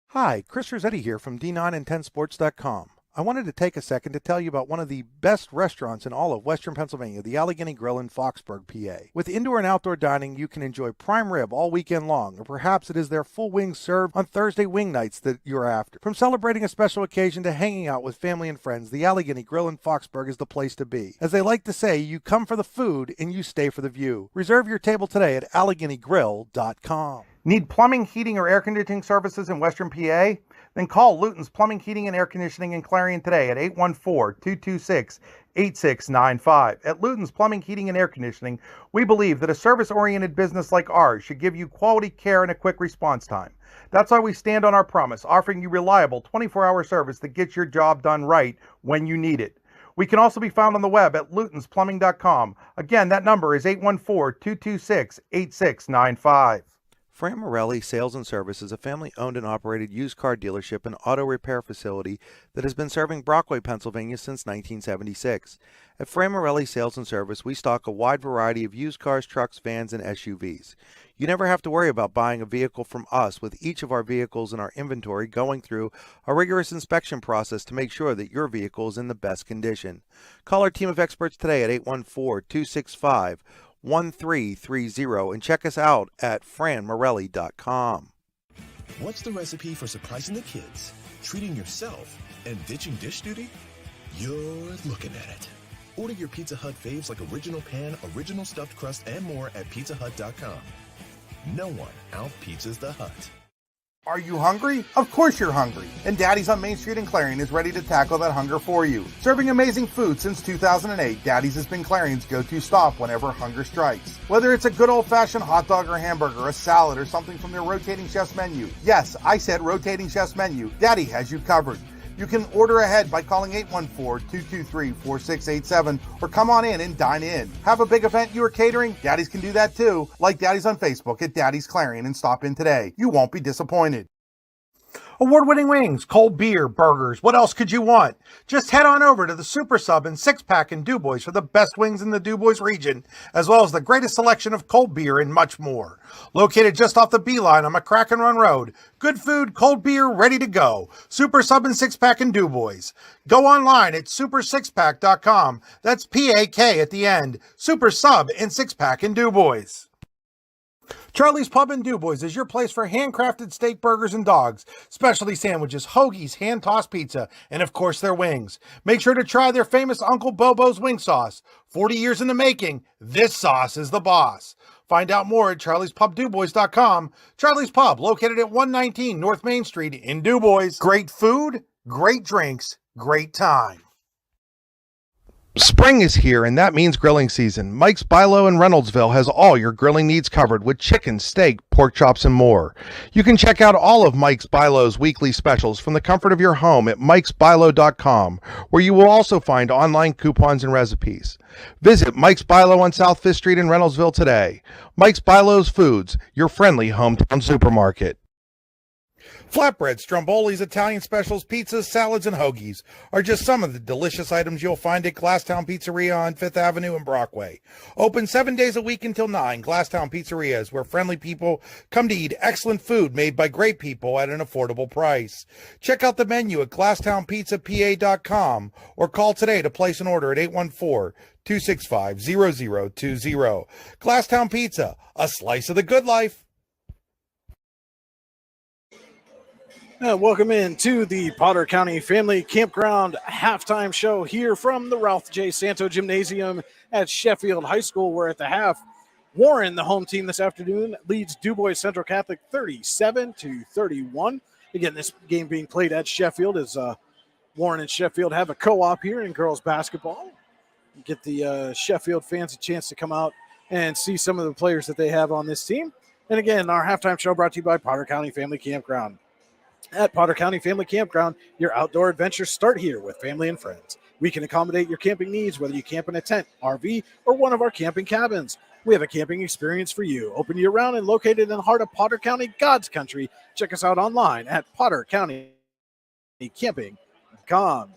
Hi, Chris Rossetti here from D9and10sports.com. I wanted to take a second to tell you about one of the best restaurants in all of Western Pennsylvania, the Allegheny Grill in Foxburg, PA. With indoor and outdoor dining, you can enjoy prime rib all weekend long, or perhaps it is their full wings served on Thursday wing nights that you're after. From celebrating a special occasion to hanging out with family and friends, the Allegheny Grill in Foxburg is the place to be. As they like to say, you come for the food and you stay for the view. Reserve your table today at AlleghenyGrill.com. Need plumbing, heating, or air conditioning services in Western PA? Then call Luton's Plumbing, Heating, and Air Conditioning in Clarion today at 814-226-8695. At Luton's Plumbing, Heating, and Air Conditioning, we believe that a service-oriented business like ours should give you quality care and a quick response time. That's why we stand on our promise, offering you reliable 24-hour service that gets your job done right when you need it. We can also be found on the web at lutonsplumbing.com. Again, that number is 814-226-8695. Fran Morelli Sales and Service is a family-owned and operated used car dealership and auto repair facility that has been serving Brockway, Pennsylvania since 1976. At Fran Morelli Sales and Service, we stock a wide variety of used cars, trucks, vans, and SUVs. You never have to worry about buying a vehicle from us, with each of our vehicles in our inventory going through a rigorous inspection process to make sure that your vehicle is in the best condition. Call our team of experts today at 814-265-1330 and check us out at franmorelli.com. What's the recipe for surprising the kids, treating yourself, and ditching dish duty? You're looking at it. Order your Pizza Hut faves like original pan, original stuffed crust, and more at pizzahut.com. No one out-pizzas the Hut. Are you hungry? Of course you're hungry. And Daddy's on Main Street in Clarion is ready to tackle that hunger for you. Serving amazing food since 2008, Daddy's has been Clarion's go-to stop whenever hunger strikes. Whether it's a good old-fashioned hot dog or hamburger, a salad, or something from their rotating chef's menu. Yes, I said rotating chef's menu. Daddy has you covered. You can order ahead by calling 814-223-4687 or come on in and dine in. Have a big event you are catering? Daddy's can do that too. Like Daddy's on Facebook at Daddy's Clarion and stop in today. You won't be disappointed. Award-winning wings, cold beer, burgers. What else could you want? Just head on over to the Super Sub and 6-pack in DuBois for the best wings in the DuBois region, as well as the greatest selection of cold beer and much more. Located just off the Beeline on McCracken Run Road. Good food, cold beer, ready to go. Super Sub and 6-pack in DuBois. Go online at super6pack.com. That's P-A-K at the end. Super Sub and 6-pack in DuBois. Charlie's Pub in DuBois is your place for handcrafted steak burgers and dogs, specialty sandwiches, hoagies, hand-tossed pizza, and of course their wings. Make sure to try their famous Uncle Bobo's wing sauce. 40 years in the making, this sauce is the boss. Find out more at charliespubdubois.com. Charlie's Pub, located at 119 North Main Street in DuBois. Great food, great drinks, great time. Spring is here, and that means grilling season. Mike's Bilo in Reynoldsville has all your grilling needs covered with chicken, steak, pork chops, and more. You can check out all of Mike's Bilo's weekly specials from the comfort of your home at mikesbilo.com, where you will also find online coupons and recipes. Visit Mike's Bilo on South 5th Street in Reynoldsville today. Mike's Bilo's Foods, your friendly hometown supermarket. Flatbreads, strombolis, Italian specials, pizzas, salads, and hoagies are just some of the delicious items you'll find at Glasstown Pizzeria on 5th Avenue and Brockway. Open 7 days a week until 9, Glasstown Pizzeria is where friendly people come to eat excellent food made by great people at an affordable price. Check out the menu at glasstownpizzapa.com or call today to place an order at 814-265-0020. Glasstown Pizza, a slice of the good life. Welcome in to the Potter County Family Campground halftime show here from the Ralph J. Santo Gymnasium at Sheffield High School. We're at the half. Warren, the home team this afternoon, leads DuBois Central Catholic 37-31. Again, this game being played at Sheffield as Warren and Sheffield have a co-op here in girls basketball. Get the Sheffield fans a chance to come out and see some of the players that they have on this team. And again, our halftime show brought to you by Potter County Family Campground. At Potter County Family Campground, your outdoor adventures start here with family and friends. We can accommodate your camping needs, whether you camp in a tent, RV, or one of our camping cabins. We have a camping experience for you. Open year-round and located in the heart of Potter County, God's country. Check us out online at pottercountycamping.com.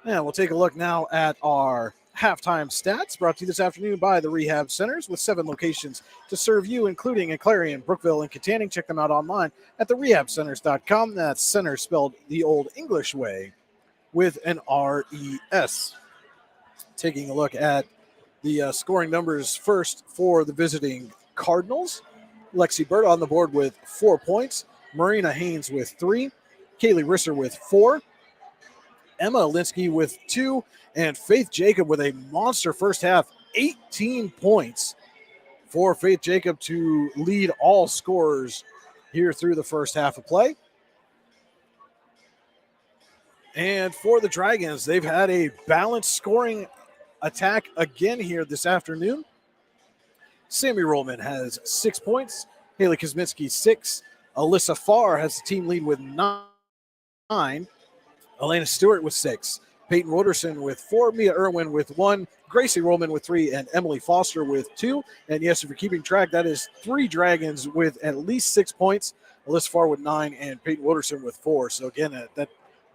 And we'll take a look now at our halftime stats, brought to you this afternoon by the Rehab Centers with 7 locations to serve you, including in Clarion, Brookville, and Katanning. Check them out online at therehabcenters.com. That's center spelled the old English way with an R-E-S. Taking a look at the scoring numbers first for the visiting Cardinals. Lexi Bird on the board with 4 points. Marina Haynes with 3. Kaylee Risser with 4. Emma Alinsky with 2. And Faith Jacob with a monster first half, 18 points for Faith Jacob to lead all scorers here through the first half of play. And for the Dragons, they've had a balanced scoring attack again here this afternoon. Sammy Rollman has 6 points. Haley Kosminski, 6. Alyssa Farr has the team lead with 9. Elena Stewart with 6. Peyton Roderson with 4, Mia Irwin with 1, Gracie Rollman with 3, and Emily Foster with 2. And yes, if you're keeping track, that is 3 Dragons with at least 6 points, Alyssa Farr with 9, and Peyton Roderson with 4. So again, that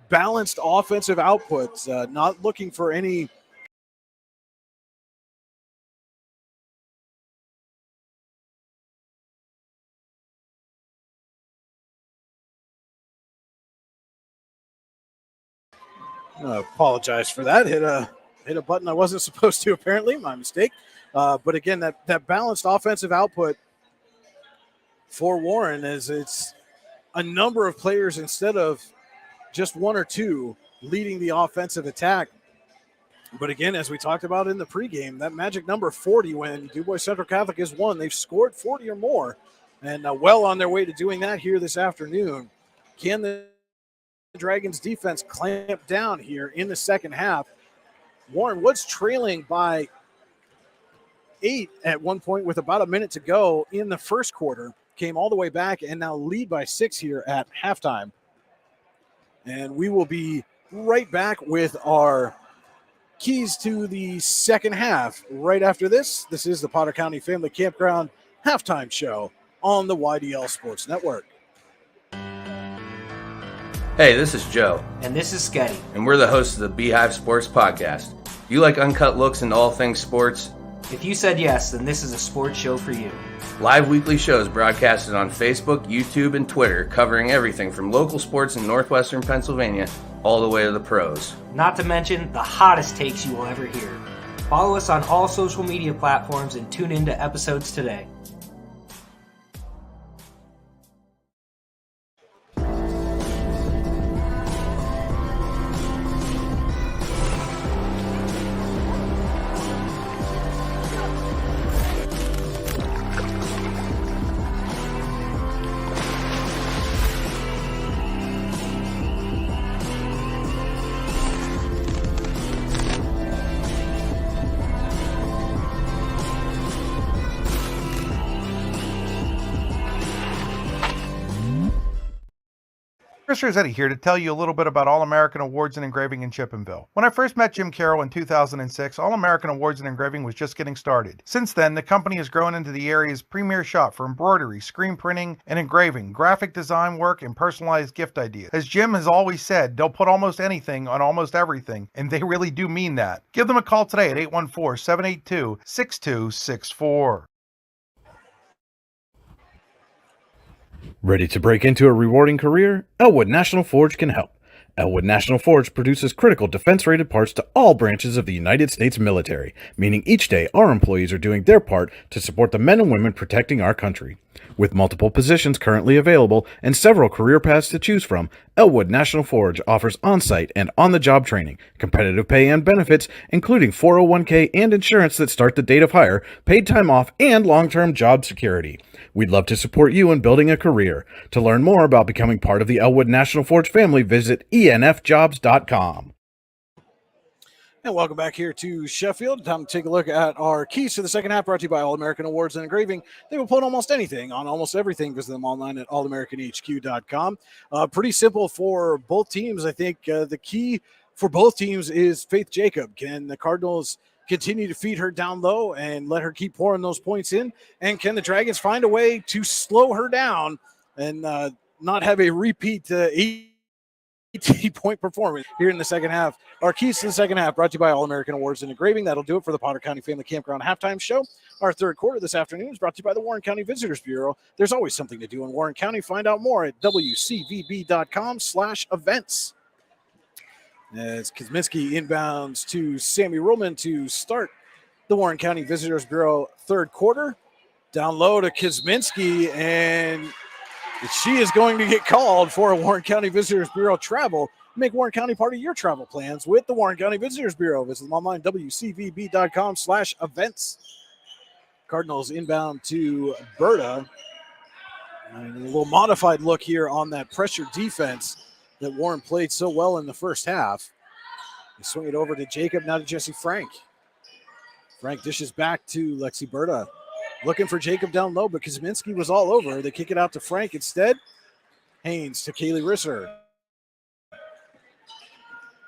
balanced offensive output, not looking for any apologize for that. Hit a button I wasn't supposed to, apparently. My mistake. But again, that balanced offensive output for Warren is it's a number of players instead of just 1 or 2 leading the offensive attack. But again, as we talked about in the pregame, that magic number 40 when DuBois Central Catholic is 1, they've scored 40 or more and well on their way to doing that here this afternoon. Can the Dragons defense clamp down here in the second half? Warren Woods trailing by 8 at one point with about a minute to go in the first quarter, came all the way back and now lead by 6 here at halftime. And we will be right back with our keys to the second half right after this. This is the Potter County Family Campground halftime show on the YDL Sports Network. Hey, this is Joe. And this is Sketty. And we're the hosts of the Beehive Sports Podcast. You like uncut looks into all things sports? If you said yes, then this is a sports show for you. Live weekly shows broadcasted on Facebook, YouTube, and Twitter, covering everything from local sports in northwestern Pennsylvania all the way to the pros. Not to mention the hottest takes you will ever hear. Follow us on all social media platforms and tune into episodes today. Chris Rossetti here to tell you a little bit about All-American Awards and Engraving in Chippenville. When I first met Jim Carroll in 2006, All-American Awards and Engraving was just getting started. Since then, the company has grown into the area's premier shop for embroidery, screen printing, and engraving, graphic design work, and personalized gift ideas. As Jim has always said, they'll put almost anything on almost everything, and they really do mean that. Give them a call today at 814-782-6264. Ready to break into a rewarding career? Elwood National Forge can help. Elwood National Forge produces critical defense-rated parts to all branches of the United States military, meaning each day our employees are doing their part to support the men and women protecting our country. With multiple positions currently available and several career paths to choose from, Elwood National Forge offers on-site and on-the-job training, competitive pay and benefits, including 401k and insurance that start the date of hire, paid time off, and long-term job security. We'd love to support you in building a career. To learn more about becoming part of the Elwood National Forge family, visit enfjobs.com. And welcome back here to Sheffield. Time to take a look at our keys to the second half, brought to you by All-American Awards and Engraving. They will put almost anything on almost everything. Visit them online at allamericanhq.com. Pretty simple for both teams. I think the key for both teams is Faith Jacob. Can the Cardinals continue to feed her down low and let her keep pouring those points in? And can the Dragons find a way to slow her down and not have a repeat 80-point performance here in the second half? Our keys to the second half brought to you by All-American Awards and Engraving. That'll do it for the Potter County Family Campground halftime show. Our third quarter this afternoon is brought to you by the Warren County Visitors Bureau. There's always something to do in Warren County. Find out more at wcvb.com/events. As Kosminski inbounds to Sammy Ruhlman to start the Warren County Visitors Bureau third quarter. Down low to Kosminski, and she is going to get called for a Warren County Visitors Bureau travel. Make Warren County part of your travel plans with the Warren County Visitors Bureau. Visit them online, wcvb.com/events. Cardinals inbound to Berta. And a little modified look here on that pressure defense that Warren played so well in the first half. They swing it over to Jacob, now to Jesse Frank. Frank dishes back to Lexi Berta. Looking for Jacob down low, but Kosminski was all over. They kick it out to Frank instead. Haynes to Kaylee Risser.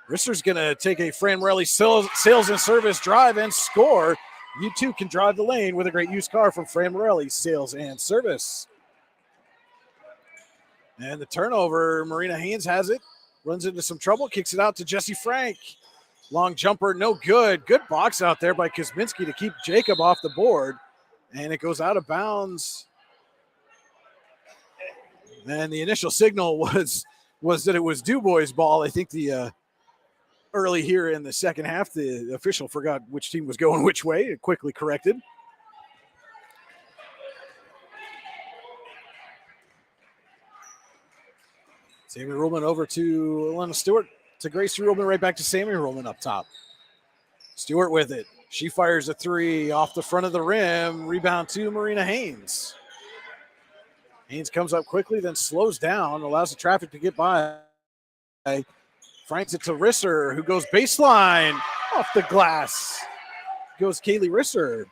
Risser's going to take a Fran Morelli sales and service drive and score. You too can drive the lane with a great used car from Fran Morelli Sales and Service. And the turnover, Marina Haynes has it. Runs into some trouble, kicks it out to Jesse Frank. Long jumper, no good. Good box out there by Kosminski to keep Jacob off the board. And it goes out of bounds. And the initial signal was that it was DuBois' ball. I think the early here in the second half, the official forgot which team was going which way. It quickly corrected. Sammy Ruhlman over to Elena Stewart. To Gracie Ruhlman, right back to Sammy Ruhlman up top. Stewart with it. She fires a three off the front of the rim. Rebound to Marina Haynes. Haynes comes up quickly, then slows down, allows the traffic to get by. Franks it to Risser, who goes baseline off the glass. Goes Kaylee Risser.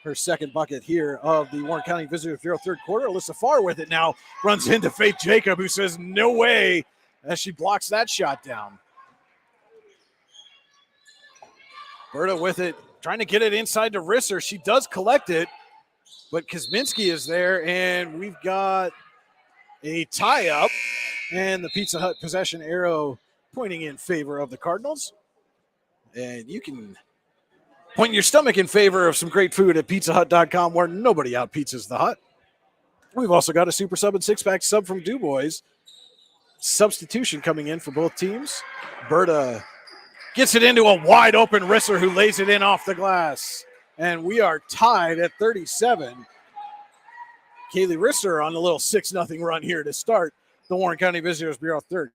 Her second bucket here of the Warren County Visitors Bureau third quarter. Alyssa Farr with it now. Runs into Faith Jacob, who says no way, as she blocks that shot down. Berta with it, trying to get it inside to Risser. She does collect it, but Kosminski is there, and we've got a tie-up. And the Pizza Hut possession arrow pointing in favor of the Cardinals. And you can point your stomach in favor of some great food at pizzahut.com, where nobody out pizzas the Hut. We've also got a super sub and six-pack sub from DuBois. Substitution coming in for both teams. Berta gets it into a wide open Risser, who lays it in off the glass. And we are tied at 37. Kaylee Risser on a little 6-0 run here to start the Warren County Visitors Bureau third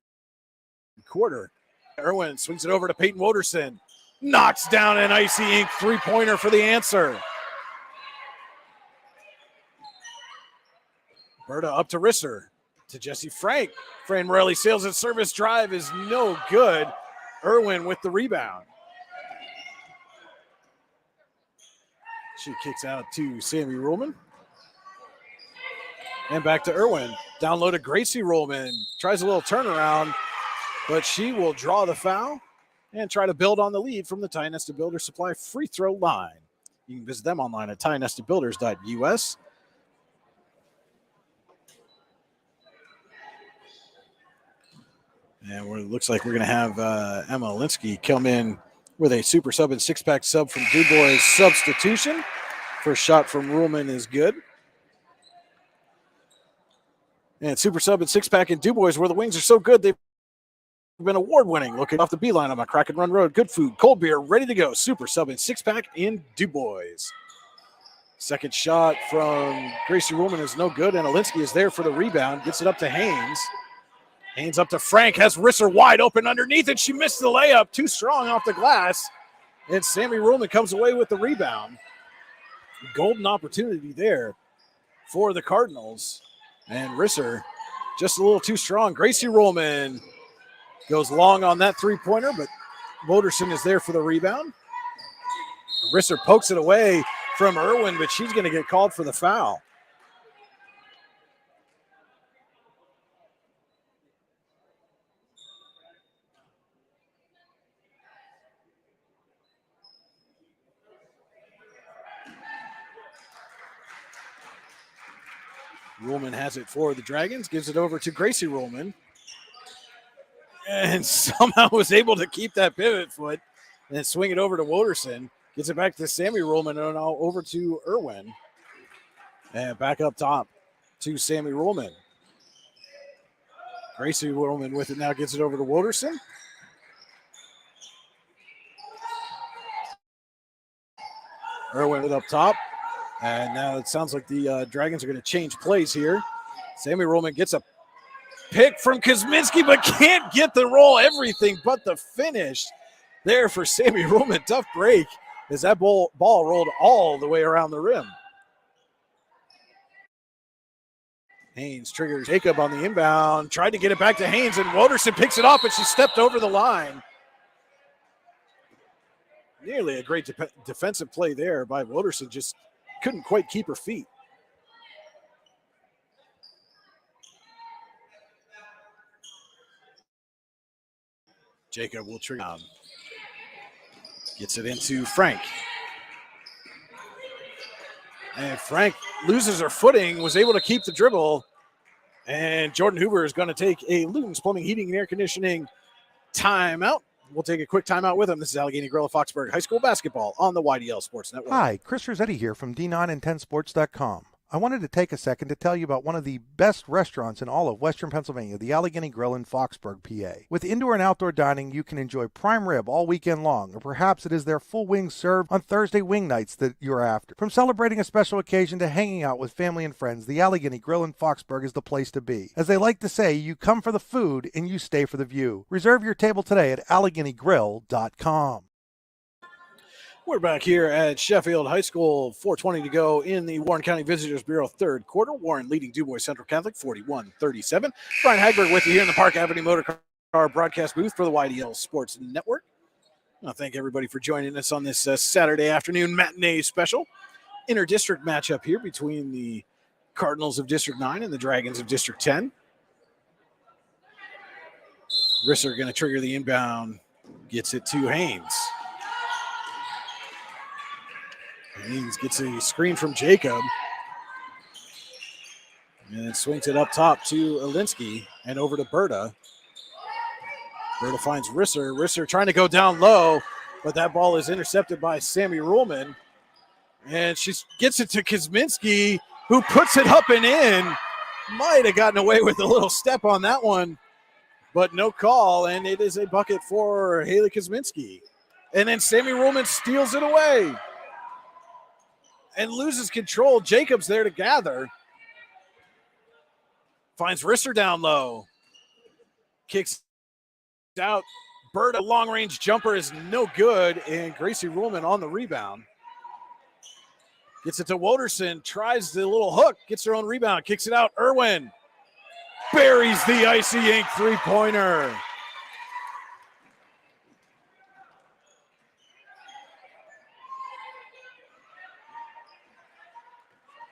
quarter. Irwin swings it over to Peyton Woderson. Knocks down an icy ink three-pointer for the answer. Berta up to Risser. To Jesse Frank. Fran Morelli sails at service drive is no good. Irwin with the rebound. She kicks out to Sammy Ruhlman. And back to Irwin. Down low to Gracie Ruhlman. Tries a little turnaround, but she will draw the foul and try to build on the lead from the Ty Nested Builders Supply free throw line. You can visit them online at tynestedbuilders.us. And it looks like we're going to have Emma Linsky come in with a super sub and six-pack sub from DuBois substitution. First shot from Ruhlman is good. And super sub and six-pack in DuBois, where the wings are so good, they've been award-winning. Looking off the beeline on my Crack and Run Road. Good food, cold beer, ready to go. Super sub and six-pack in DuBois. Second shot from Gracie Ruhlman is no good, and Alinsky is there for the rebound. Gets it up to Haynes. Haynes up to Frank, has Risser wide open underneath it. She missed the layup, too strong off the glass. And Sammy Ruhlman comes away with the rebound. Golden opportunity there for the Cardinals. And Risser just a little too strong. Gracie Ruhlman goes long on that three-pointer, but Woderson is there for the rebound. Risser pokes it away from Irwin, but she's going to get called for the foul. Ruhlman has it for the Dragons, gives it over to Gracie Ruhlman, and somehow was able to keep that pivot foot and swing it over to Woderson. Gets it back to Sammy Ruhlman and now over to Irwin. And back up top to Sammy Ruhlman. Gracie Ruhlman with it now, gets it over to Woderson. Irwin with up top. And now it sounds like the Dragons are going to change plays here. Sammy Ruhlman gets a pick from Kosminski, but can't get the roll. Everything but the finish there for Sammy Ruhlman. Tough break as that ball rolled all the way around the rim. Haynes triggers Jacob on the inbound. Tried to get it back to Haynes, and Woderson picks it up, but she stepped over the line. Nearly a great defensive play there by Woderson. Just couldn't quite keep her feet. Jacob will trigger down. Gets it into Frank. And Frank loses her footing, was able to keep the dribble. And Jordan Hoover is going to take a Luton's Plumbing, Heating, and Air Conditioning timeout. We'll take a quick timeout with him. This is Allegheny Grill of Foxburg High School basketball on the YDL Sports Network. Hi, Chris Rossetti here from D9and10sports.com. I wanted to take a second to tell you about one of the best restaurants in all of Western Pennsylvania, the Allegheny Grill in Foxburg, PA. With indoor and outdoor dining, you can enjoy prime rib all weekend long, or perhaps it is their full wings served on Thursday wing nights that you're after. From celebrating a special occasion to hanging out with family and friends, the Allegheny Grill in Foxburg is the place to be. As they like to say, you come for the food and you stay for the view. Reserve your table today at AlleghenyGrill.com. We're back here at Sheffield High School, 4:20 to go in the Warren County Visitors Bureau third quarter. Warren leading DuBois Central Catholic 41-37. Brian Hagberg with you here in the Park Avenue Motor Car broadcast booth for the YDL Sports Network. I want to thank everybody for joining us on this Saturday afternoon matinee special. Inter-district matchup here between the Cardinals of District 9 and the Dragons of District 10. Risser going to trigger the inbound, gets it to Haynes. Haynes gets a screen from Jacob. And then swings it up top to Alinsky and over to Berta. Berta finds Risser. Risser trying to go down low, but that ball is intercepted by Sammy Ruhlman. And she gets it to Kosminski, who puts it up and in. Might have gotten away with a little step on that one, but no call, and it is a bucket for Haley Kosminski. And then Sammy Ruhlman steals it away and loses control. Jacobs there to gather. Finds Risser down low. Kicks out. Bird, a long-range jumper is no good, and Gracie Ruhlman on the rebound. Gets it to Woderson, tries the little hook, gets her own rebound, kicks it out. Irwin buries the Icy Ink three-pointer.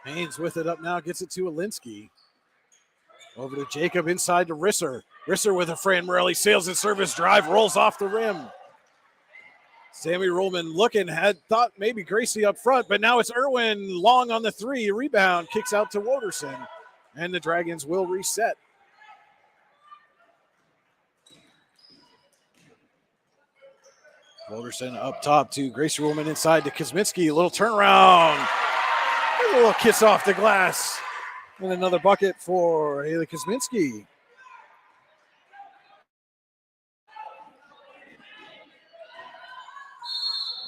Haynes with it up now, gets it to Alinsky. Over to Jacob, inside to Risser. Risser with a Fran Morelli, sails and service drive, rolls off the rim. Sammy Ruhlman looking, had thought maybe Gracie up front, but now it's Irwin long on the three. Rebound, kicks out to Woderson, and the Dragons will reset. Woderson up top to Gracie Ruhlman, inside to Kosminski. A little turnaround. A little kiss off the glass. And another bucket for Haley Kosminski.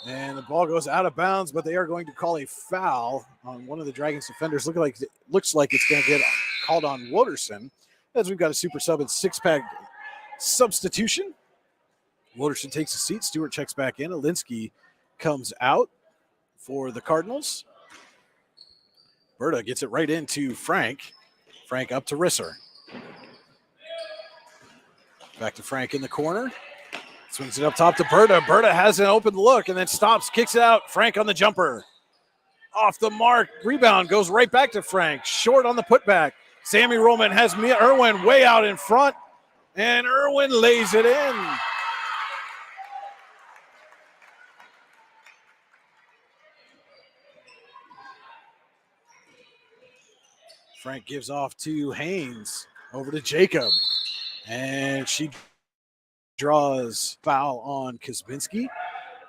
And the ball goes out of bounds, but they are going to call a foul on one of the Dragons defenders. Looks like it's going to get called on Woderson, as we've got a super sub and six-pack substitution. Woderson takes a seat. Stewart checks back in. Alinsky comes out for the Cardinals. Berta gets it right into Frank. Frank up to Risser. Back to Frank in the corner. Swings it up top to Berta. Berta has an open look and then stops, kicks it out. Frank on the jumper. Off the mark. Rebound goes right back to Frank. Short on the putback. Sammy Ruhlman has Irwin way out in front, and Irwin lays it in. Frank gives off to Haynes, over to Jacob, and she draws foul on Kosminski.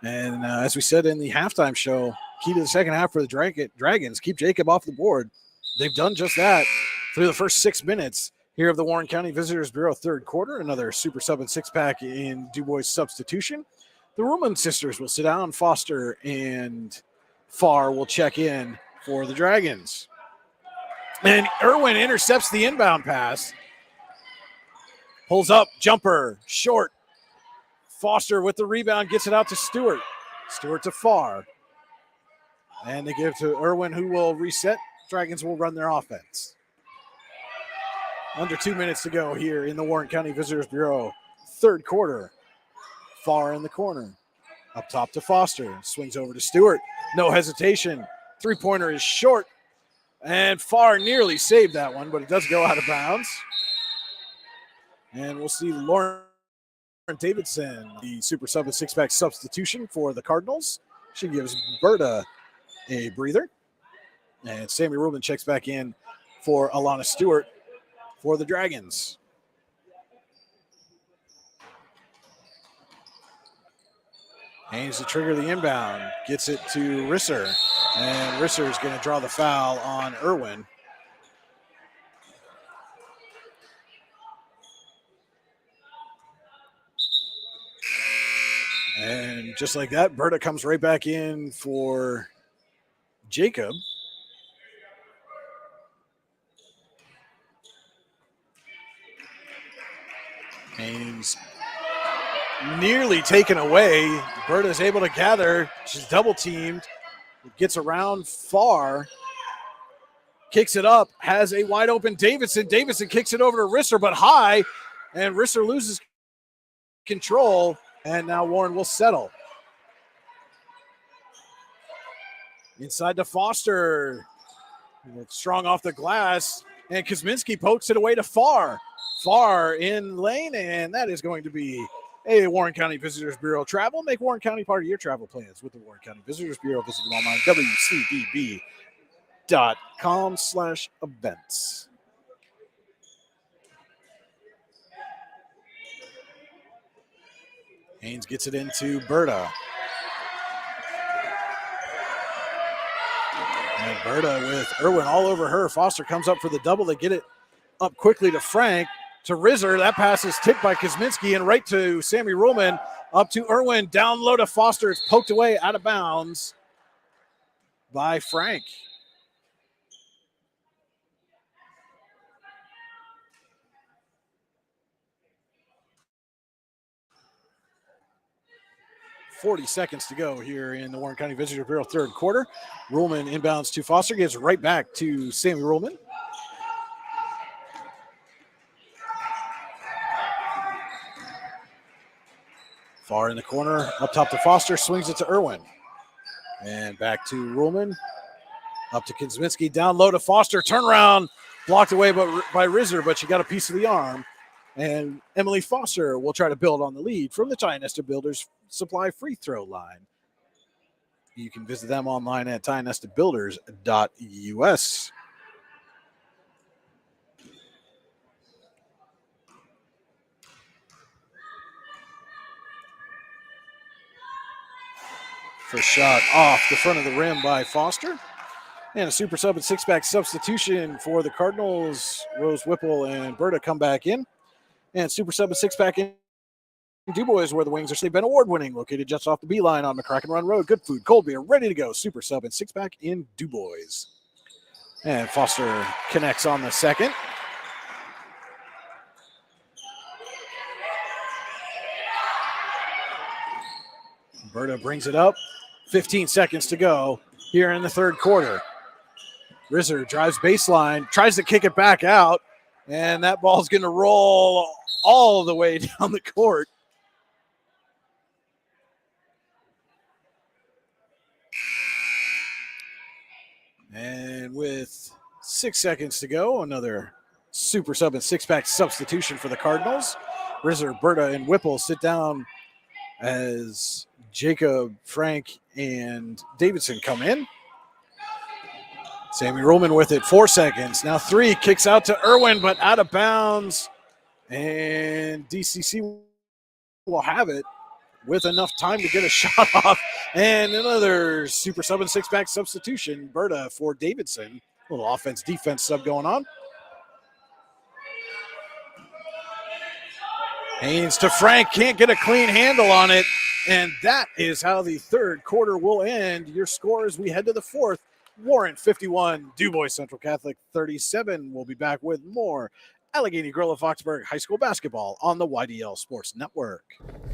And as we said in the halftime show, key to the second half for the Dragons, keep Jacob off the board. They've done just that through the first 6 minutes here of the Warren County Visitors Bureau third quarter. Another super sub and six-pack in DuBois substitution. The Ruhlman sisters will sit down. Foster and Farr will check in for the Dragons. And Irwin intercepts the inbound pass. Pulls up, jumper, short. Foster with the rebound, gets it out to Stewart. Stewart to Farr. And they give to Irwin, who will reset. Dragons will run their offense. Under 2 minutes to go here in the Warren County Visitors Bureau third quarter. Farr in the corner. Up top to Foster. Swings over to Stewart. No hesitation. Three-pointer is short. And Farr nearly saved that one, but it does go out of bounds. And we'll see Lauren Davidson, the super sub and six-pack substitution for the Cardinals. She gives Berta a breather. And Sammy Ruhlman checks back in for Alana Stewart for the Dragons. Haynes to trigger the inbound. Gets it to Risser. And Risser is going to draw the foul on Irwin. And just like that, Berta comes right back in for Jacob. Haynes nearly taken away. Berta is able to gather. She's double teamed. Gets around Farr. Kicks it up. Has a wide open Davidson. Davidson kicks it over to Risser, but high. And Risser loses control. And now Warren will settle. Inside to Foster. Strong off the glass. And Kosminski pokes it away to Farr. Farr in lane, and that is going to be a Warren County Visitors Bureau travel. Make Warren County part of your travel plans with the Warren County Visitors Bureau. Visit them online, wcdb.com/events. Haynes gets it into Berta. And Berta with Irwin all over her. Foster comes up for the double. They get it up quickly to Frank, to Rizzer. That pass is tipped by Kosminski and right to Sammy Ruhlman. Up to Irwin, down low to Foster. It's poked away out of bounds by Frank. .40 seconds to go here in the Warren County Visitor Bureau third quarter. Ruhlman inbounds to Foster, gives right back to Sammy Ruhlman. Far in the corner, up top to Foster, swings it to Irwin. And back to Ruhlman. Up to Kosminski, down low to Foster. Turnaround, blocked away by Rizzer, but she got a piece of the arm. And Emily Foster will try to build on the lead from the Tionesta Builders Supply free throw line. You can visit them online at tionestabuilders.us. First shot off the front of the rim by Foster. And a super sub and six-pack substitution for the Cardinals. Rose Whipple and Berta come back in. And super sub and six-pack in DuBois, where the Wings are They've been award-winning, located just off the B-line on McCracken Run Road. Good food, cold beer, ready to go. Super sub and six-pack in DuBois. And Foster connects on the second. Berta brings it up. 15 seconds to go here in the third quarter. Rizzer drives baseline, tries to kick it back out, and that ball's going to roll all the way down the court. And with 6 seconds to go, another super sub and six-pack substitution for the Cardinals. Rizzer, Berta, and Whipple sit down as Jacob, Frank, and Davidson come in. Sammy Ruhlman with it, 4 seconds. Now 3, kicks out to Irwin, but out of bounds. And DCC will have it with enough time to get a shot off. And another super sub and six-pack substitution. Berta for Davidson. A little offense-defense sub going on. Haynes to Frank, can't get a clean handle on it. And that is how the third quarter will end. Your score as we head to the fourth. Warren 51, DuBois Central Catholic 37. We'll be back with more Allegheny Grill of Foxburg High School basketball on the YDL Sports Network.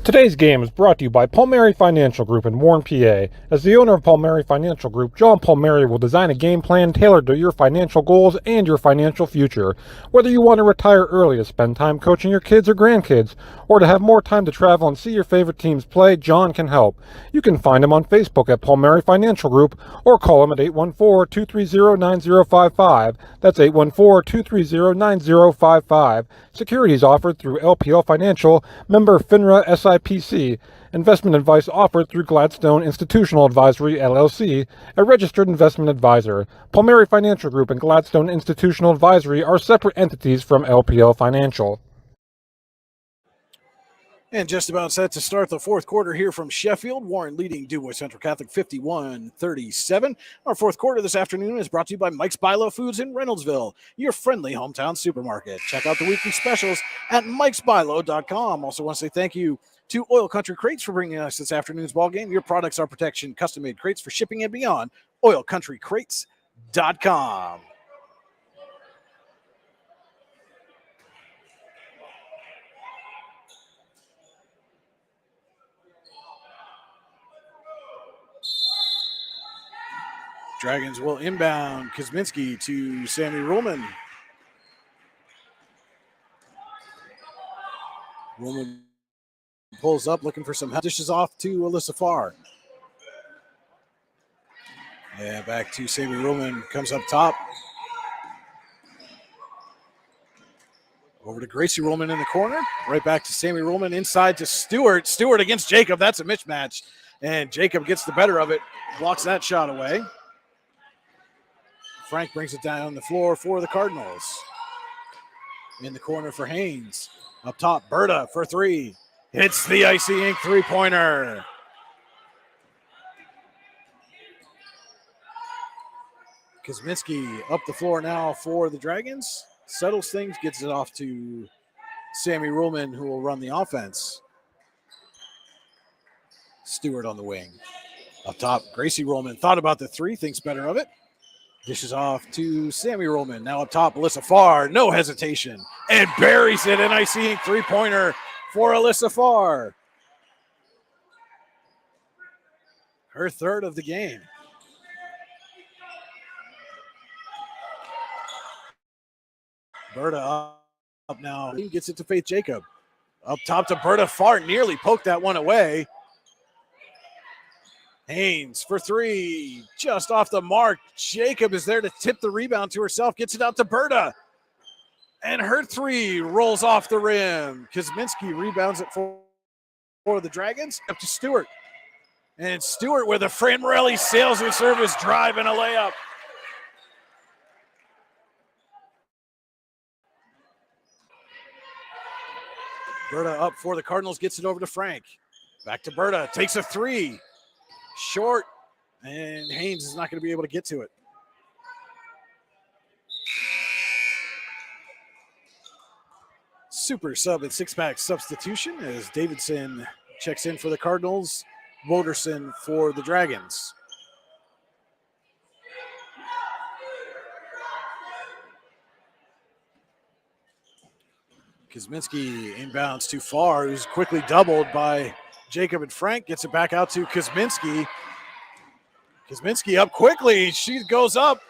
Today's game is brought to you by Palmieri Financial Group in Warren, PA. As the owner of Palmieri Financial Group, John Palmieri will design a game plan tailored to your financial goals and your financial future. Whether you want to retire early to spend time coaching your kids or grandkids, or to have more time to travel and see your favorite teams play, John can help. You can find him on Facebook at Palmieri Financial Group or call him at 814-230-9055. That's 814-230-9055. Securities offered through LPL Financial, member FINRA SIPC. Investment advice offered through Gladstone Institutional Advisory, LLC, a registered investment advisor. Palmieri Financial Group and Gladstone Institutional Advisory are separate entities from LPL Financial. And just about set to start the fourth quarter here from Sheffield. Warren leading DuBois Central Catholic 51-37. Our fourth quarter this afternoon is brought to you by Mike's Bilo Foods in Reynoldsville, your friendly hometown supermarket. Check out the weekly specials at mikesbilo.com. Also want to say thank you to Oil Country Crates for bringing us this afternoon's ball game. Your products are protection, custom-made crates for shipping and beyond. oilcountrycrates.com. Dragons will inbound Kosminski to Sammy Ruhlman. Ruhlman pulls up, looking for some help. Dishes off to Alyssa Farr. Yeah, back to Sammy Ruhlman. Comes up top. Over to Gracie Ruhlman in the corner. Right back to Sammy Ruhlman. Inside to Stewart. Stewart against Jacob. That's a mismatch. And Jacob gets the better of it. Blocks that shot away. Frank brings it down the floor for the Cardinals. In the corner for Haynes. Up top, Berta for 3. Hits the Icy Ink three-pointer. Kuzminski up the floor now for the Dragons. Settles things, gets it off to Sammy Ruhlman, who will run the offense. Stewart on the wing. Up top, Gracie Ruhlman thought about the three, thinks better of it. Dishes off to Sammy Ruhlman. Now up top, Alyssa Farr, no hesitation. And buries it, an Icy Ink three-pointer for Alyssa Farr. Her third of the game. Berta up now. He gets it to Faith Jacob. Up top to Berta Farr. Nearly poked that one away. Haynes for three. Just off the mark. Jacob is there to tip the rebound to herself. Gets it out to Berta. And her three rolls off the rim. Kuzminski rebounds it for the Dragons. Up to Stewart. And Stewart with a Fran Morelli sails and service drive and a layup. Berta up for the Cardinals, gets it over to Frank. Back to Berta, takes a three. Short, and Haynes is not going to be able to get to it. Super sub and six-pack substitution as Davidson checks in for the Cardinals. Woderson for the Dragons. Kuzminski inbounds too far. Who's quickly doubled by Jacob and Frank. Gets it back out to Kuzminski. Kuzminski up quickly. She goes up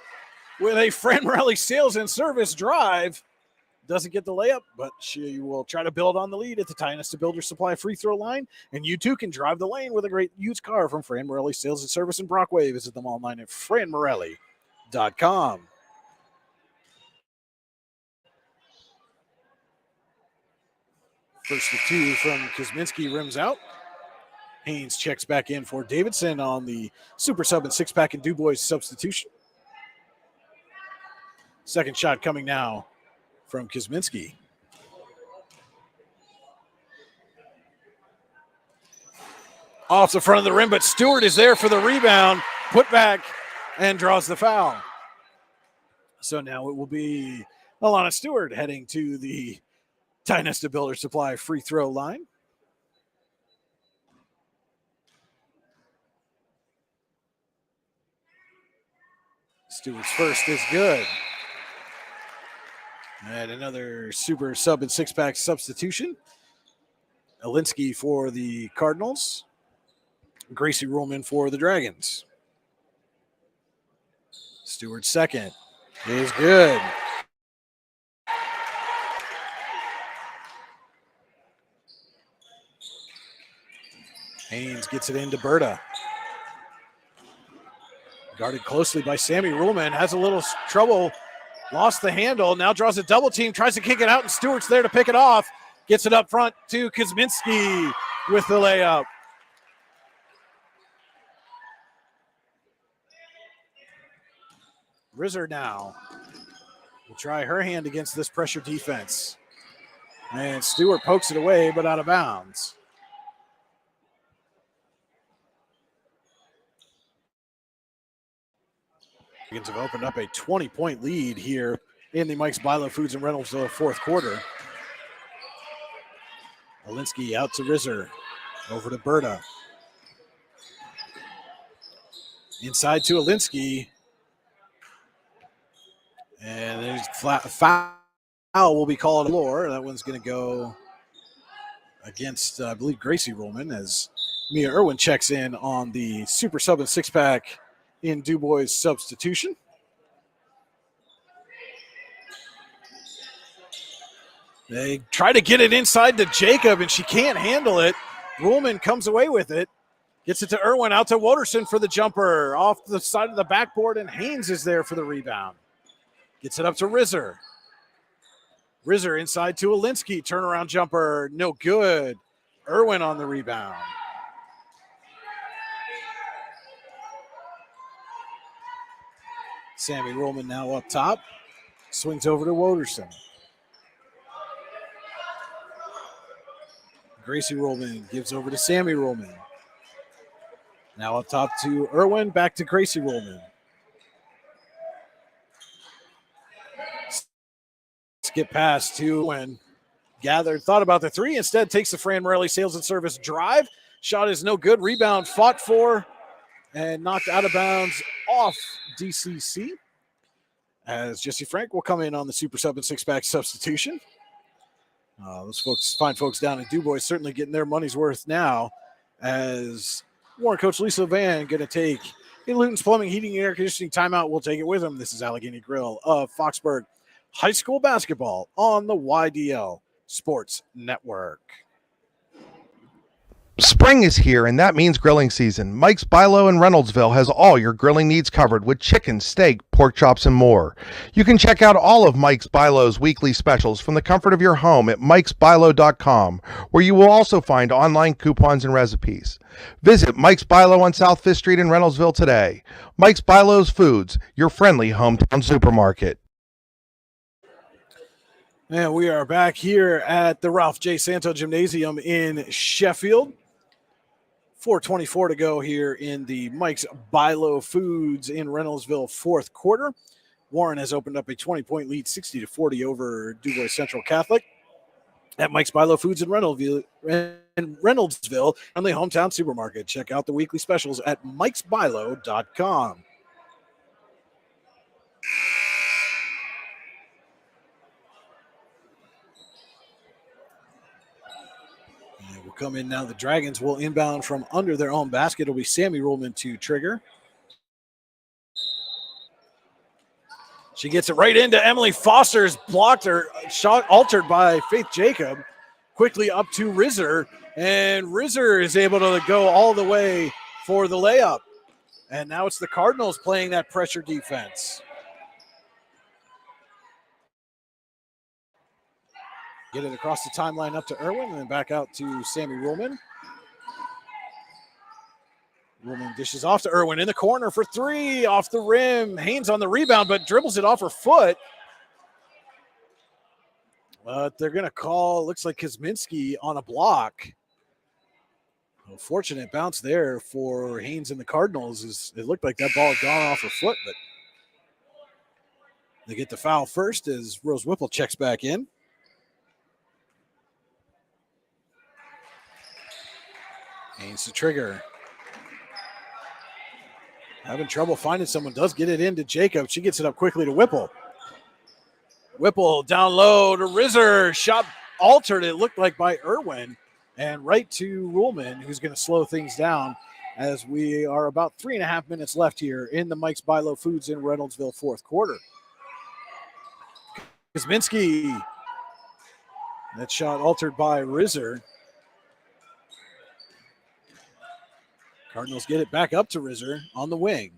with a Fran Morelli sails and service drive. Doesn't get the layup, but she will try to build on the lead at the Tightness to Builder Supply free throw line. And you too can drive the lane with a great used car from Fran Morelli Sales and Service in Brockway. Visit them online at franmorelli.com. First of two from Kuzminski rims out. Haynes checks back in for Davidson on the super sub and six-pack and DuBois substitution. Second shot coming now from Kuzminski. Off the front of the rim, but Stewart is there for the rebound, put back, and draws the foul. So now it will be Alana Stewart heading to the Tightness to Builder Supply free throw line. Stewart's first is good. And another super sub and six-pack substitution. Alinsky for the Cardinals. Gracie Ruhlman for the Dragons. Stewart's second is good. Haynes gets it into Berta. Guarded closely by Sammy Ruhlman. Has a little trouble. Lost the handle. Now draws a double team. Tries to kick it out, and Stewart's there to pick it off. Gets it up front to Kuzminski with the layup. Rizzer now will try her hand against this pressure defense. And Stewart pokes it away, but out of bounds. Dragons have opened up a 20-point lead here in the Mike's Bilo Foods and Rentals fourth quarter. Alinsky out to Rizzer. Over to Berta. Inside to Alinsky. And there's foul will be called on the floor. That one's going to go against, I believe, Gracie Ruhlman as Mia Irwin checks in on the super sub and six-pack in DuBois substitution. They try to get it inside to Jacob, and she can't handle it. Ruhlman comes away with it. Gets it to Irwin, out to Woderson for the jumper. Off the side of the backboard, and Haynes is there for the rebound. Gets it up to Rizzer. Rizzer inside to Alinsky. Turnaround jumper, no good. Irwin on the rebound. Sammy Ruhlman now up top. Swings over to Woderson. Gracie Rollman gives over to Sammy Rollman. Now up top to Irwin, back to Gracie Rollman. Skip pass to Irwin. Gathered, thought about the three, instead takes the Fran Morelli Sales and Service drive. Shot is no good. Rebound fought for and knocked out of bounds off DCC. As Jesse Frank will come in on the super sub and six-pack substitution. Those folks, fine folks down in DuBois, certainly getting their money's worth now. As Warren coach Lisa Van going to take Luton's Plumbing, Heating, and Air Conditioning timeout. We'll take it with them. This is Allegheny Grill of Foxburg High School Basketball on the YDL Sports Network. Spring is here, and that means grilling season. Mike's Bilo in Reynoldsville has all your grilling needs covered with chicken, steak, pork chops, and more. You can check out all of Mike's Bilo's weekly specials from the comfort of your home at mikesbilo.com, where you will also find online coupons and recipes. Visit Mike's Bilo on South 5th Street in Reynoldsville today. Mike's Bilo's Foods, your friendly hometown supermarket. And we are back here at the Ralph J. Santo Gymnasium in Sheffield. 4:24 to go here in the Mike's Bilo Foods in Reynoldsville fourth quarter. Warren has opened up a 20-point lead, 60-40 over DuBois Central Catholic at Mike's Bilo Foods in Reynoldsville, on the hometown supermarket. Check out the weekly specials at mikesbilo.com. Come in now. The Dragons will inbound from under their own basket. It'll be Sammy Rollman to trigger. She gets it right into Emily Foster's blocked her shot, altered by Faith Jacob. Quickly up to Rizzer, and Rizzer is able to go all the way for the layup. And now it's the Cardinals playing that pressure defense. Get it across the timeline up to Irwin and then back out to Sammy Rollman. Rollman dishes off to Irwin in the corner for three, off the rim. Haynes on the rebound, but dribbles it off her foot. But they're going to call, looks like Kuzminski on a block. A fortunate bounce there for Haynes and the Cardinals. It looked like that ball had gone off her foot, but they get the foul first as Rose Whipple checks back in. Haynes to trigger. Having trouble finding someone. Does get it into Jacob. She gets it up quickly to Whipple. Whipple down low to Rizzer. Shot altered, it looked like, by Irwin. And right to Ruhlman, who's going to slow things down as we are about 3.5 minutes left here in the Mike's Bilo Foods in Reynoldsville fourth quarter. Kuzminski. That shot altered by Rizzer. Cardinals get it back up to Rizzer on the wing.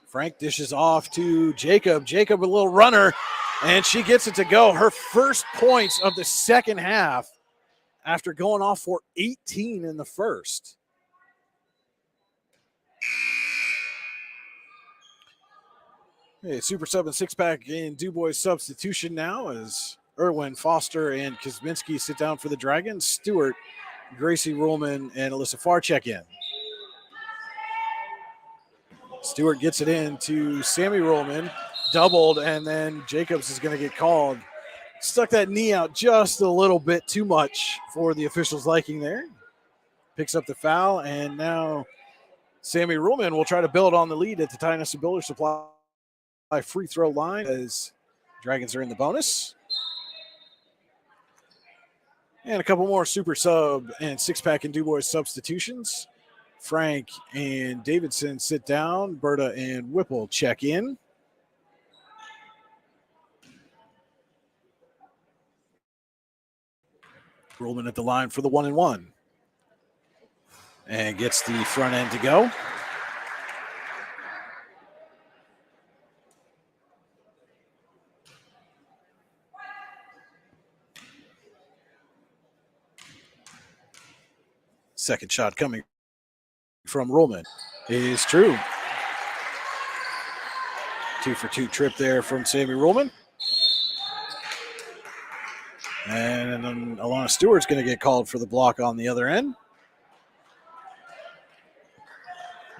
Frank dishes off to Jacob. Jacob, a little runner, and she gets it to go. Her first points of the second half after going off for 18 in the first. Hey, super sub and six-pack in DuBois substitution now as Irwin, Foster, and Kuzminski sit down for the Dragons. Stewart, Gracie Rollman, and Alyssa Farr check in. Stewart gets it in to Sammy Rollman, doubled, and then Jacobs is going to get called. Stuck that knee out just a little bit too much for the officials' liking there. Picks up the foul, and now Sammy Rollman will try to build on the lead at the Tyneside Builder Supply free throw line as Dragons are in the bonus. And a couple more super sub and six-pack and DuBois substitutions. Frank and Davidson sit down. Berta and Whipple check in. Rollman at the line for the 1-and-1. And gets the front end to go. Second shot coming from Rollman is true. 2-for-2 trip there from Sammy Rollman. And then Alana Stewart's going to get called for the block on the other end.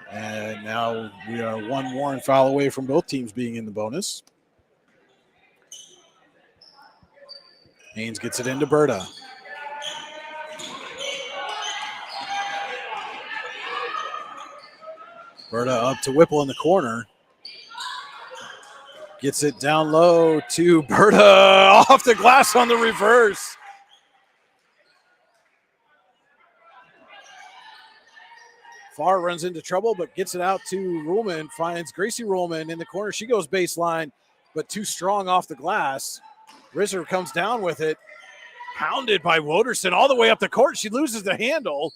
And now we are one Warren foul away from both teams being in the bonus. Haynes gets it into Berta. Berta up to Whipple in the corner. Gets it down low to Berta off the glass on the reverse. Farr runs into trouble, but gets it out to Ruhlman. Finds Gracie Ruhlman in the corner. She goes baseline, but too strong off the glass. Risser comes down with it. Pounded by Woderson all the way up the court. She loses the handle.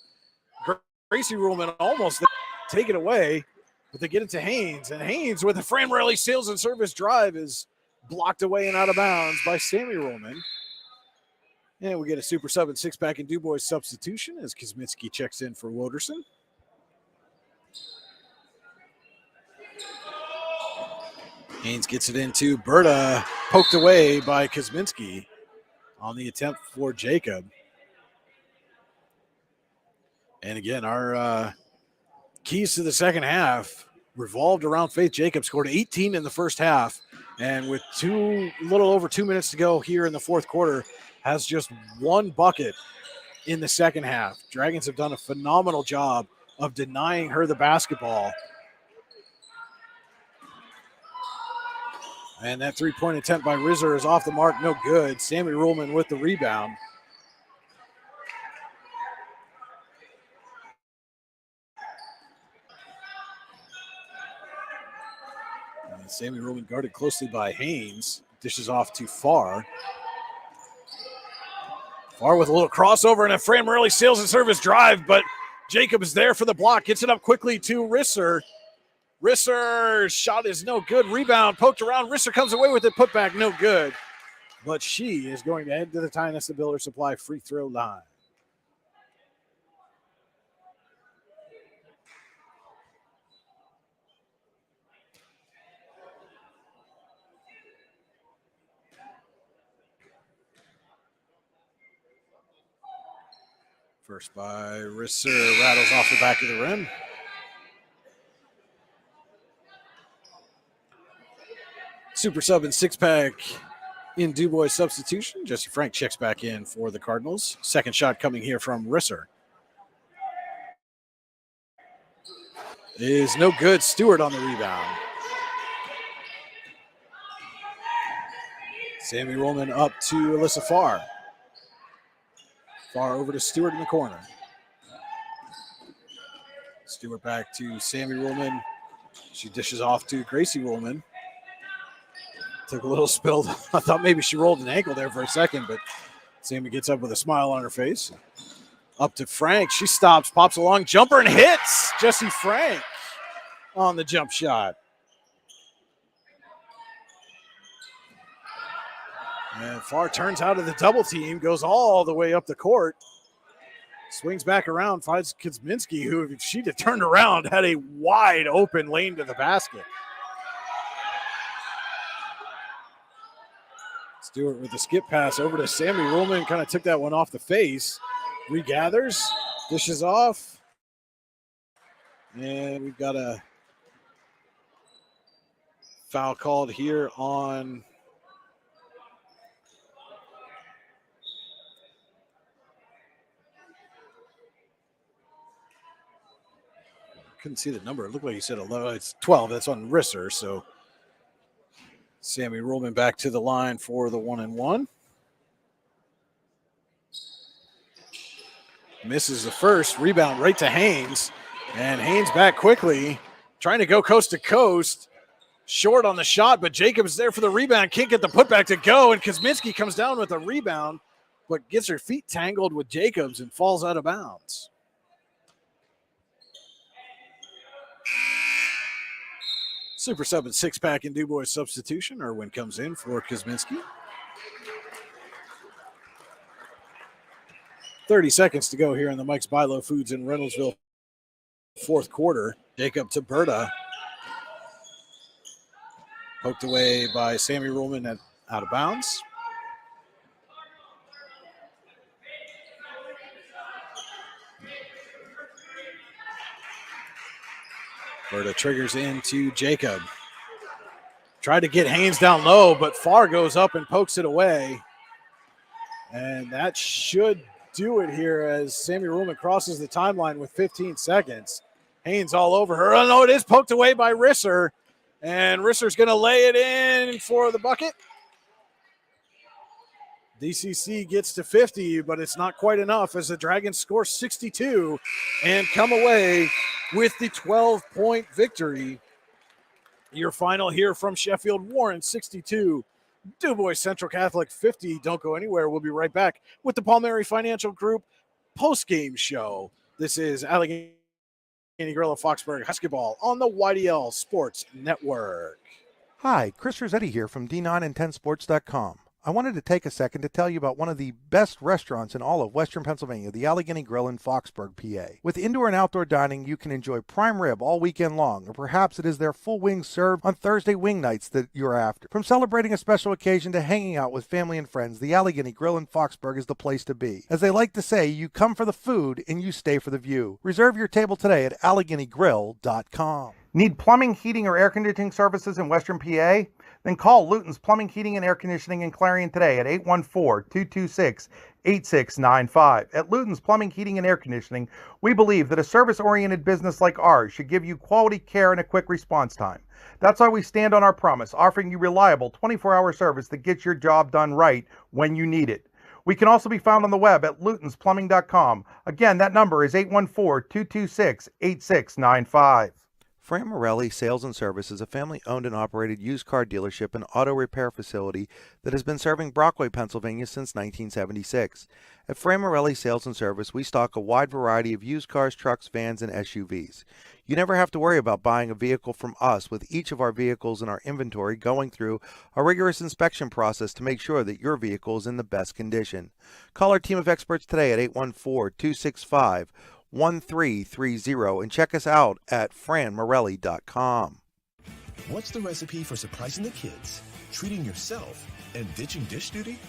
Gracie Ruhlman almost take it away, but they get it to Haynes. And Haynes with a Fran Raleigh sales and service drive is blocked away and out of bounds by Sammy Ruhlman. And we get a super sub and six-pack and DuBois substitution as Kosminski checks in for Woderson. Haynes gets it into Berta, poked away by Kosminski on the attempt for Jacob. And again, our keys to the second half revolved around Faith Jacob. Scored 18 in the first half, and with little over 2 minutes to go here in the fourth quarter, has just one bucket in the second half. Dragons have done a phenomenal job of denying her the basketball. And that three-point attempt by Risser is off the mark, no good. Sammy Ruhlman with the rebound. And Sammy Ruhlman guarded closely by Haynes. Dishes off to Farr. Farr with a little crossover and a Fran Morelli sales and service drive, but Jacob is there for the block. Gets it up quickly to Risser. Risser's shot is no good. Rebound poked around. Risser comes away with it. Put back, no good. But she is going to head to the Tionesta Builder Supply free throw line. First by Risser, rattles off the back of the rim. Super sub and six-pack in DuBois substitution. Jesse Frank checks back in for the Cardinals. Second shot coming here from Risser. Is no good. Stewart on the rebound. Sammy Ruhlman up to Alyssa Farr. Farr over to Stewart in the corner. Stewart back to Sammy Ruhlman. She dishes off to Gracie Ruhlman. Took a little spill. I thought maybe she rolled an ankle there for a second, but Sammy gets up with a smile on her face. Up to Frank. She stops, pops a long jumper, and hits Jesse Frank on the jump shot. And Farr turns out of the double team, goes all the way up the court. Swings back around, finds Kosminski, who, if she'd have turned around, had a wide open lane to the basket. Stewart with the skip pass over to Sammy Ruhlman. Kind of took that one off the face. Regathers, dishes off. And we've got a foul called here on couldn't see the number. It looked like he said 11. It's 12. That's on Risser. So Sammy Ruhlman back to the line for the 1-and-1. Misses the first. Rebound right to Haynes. And Haynes back quickly. Trying to go coast to coast. Short on the shot, but Jacobs there for the rebound. Can't get the putback to go. And Kosminski comes down with a rebound, but gets her feet tangled with Jacobs and falls out of bounds. Super sub and six-pack in DuBois substitution. Irwin comes in for Kosminski. 30 seconds to go here in the Mike's Bilo Foods in Reynoldsville fourth quarter. Jacob to Berta. Poked away by Sammy Ruhlman out of bounds. Berta triggers into Jacob. Tried to get Haynes down low, but Farr goes up and pokes it away. And that should do it here as Sammy Ruhlman crosses the timeline with 15 seconds. Haynes all over her. Oh, no, it is poked away by Risser. And Risser's going to lay it in for the bucket. DCC gets to 50, but it's not quite enough as the Dragons score 62 and come away with the 12-point victory. Your final here from Sheffield: Warren 62, DuBois Central Catholic 50. Don't go anywhere. We'll be right back with the Palmieri Financial Group post-game show. This is Allegheny Gorilla Foxburg Basketball on the YDL Sports Network. Hi, Chris Rossetti here from D9and10sports.com. I wanted to take a second to tell you about one of the best restaurants in all of Western Pennsylvania, the Allegheny Grill in Foxburg, PA. With indoor and outdoor dining, you can enjoy prime rib all weekend long, or perhaps it is their full wings served on Thursday wing nights that you're after. From celebrating a special occasion to hanging out with family and friends, the Allegheny Grill in Foxburg is the place to be. As they like to say, you come for the food and you stay for the view. Reserve your table today at AlleghenyGrill.com. Need plumbing, heating, or air conditioning services in Western PA? Then call Luton's Plumbing, Heating, and Air Conditioning in Clarion today at 814-226-8695. At Luton's Plumbing, Heating, and Air Conditioning, we believe that a service-oriented business like ours should give you quality care and a quick response time. That's why we stand on our promise, offering you reliable 24-hour service that gets your job done right when you need it. We can also be found on the web at lutonsplumbing.com. Again, that number is 814-226-8695. Fran Morelli Sales and Service is a family-owned and operated used car dealership and auto repair facility that has been serving Brockway, Pennsylvania since 1976. At Fran Morelli Sales and Service, we stock a wide variety of used cars, trucks, vans, and SUVs. You never have to worry about buying a vehicle from us, with each of our vehicles in our inventory going through a rigorous inspection process to make sure that your vehicle is in the best condition. Call our team of experts today at 814-265-1330 and check us out at franmorelli.com. What's the recipe for surprising the kids, treating yourself, and ditching dish duty?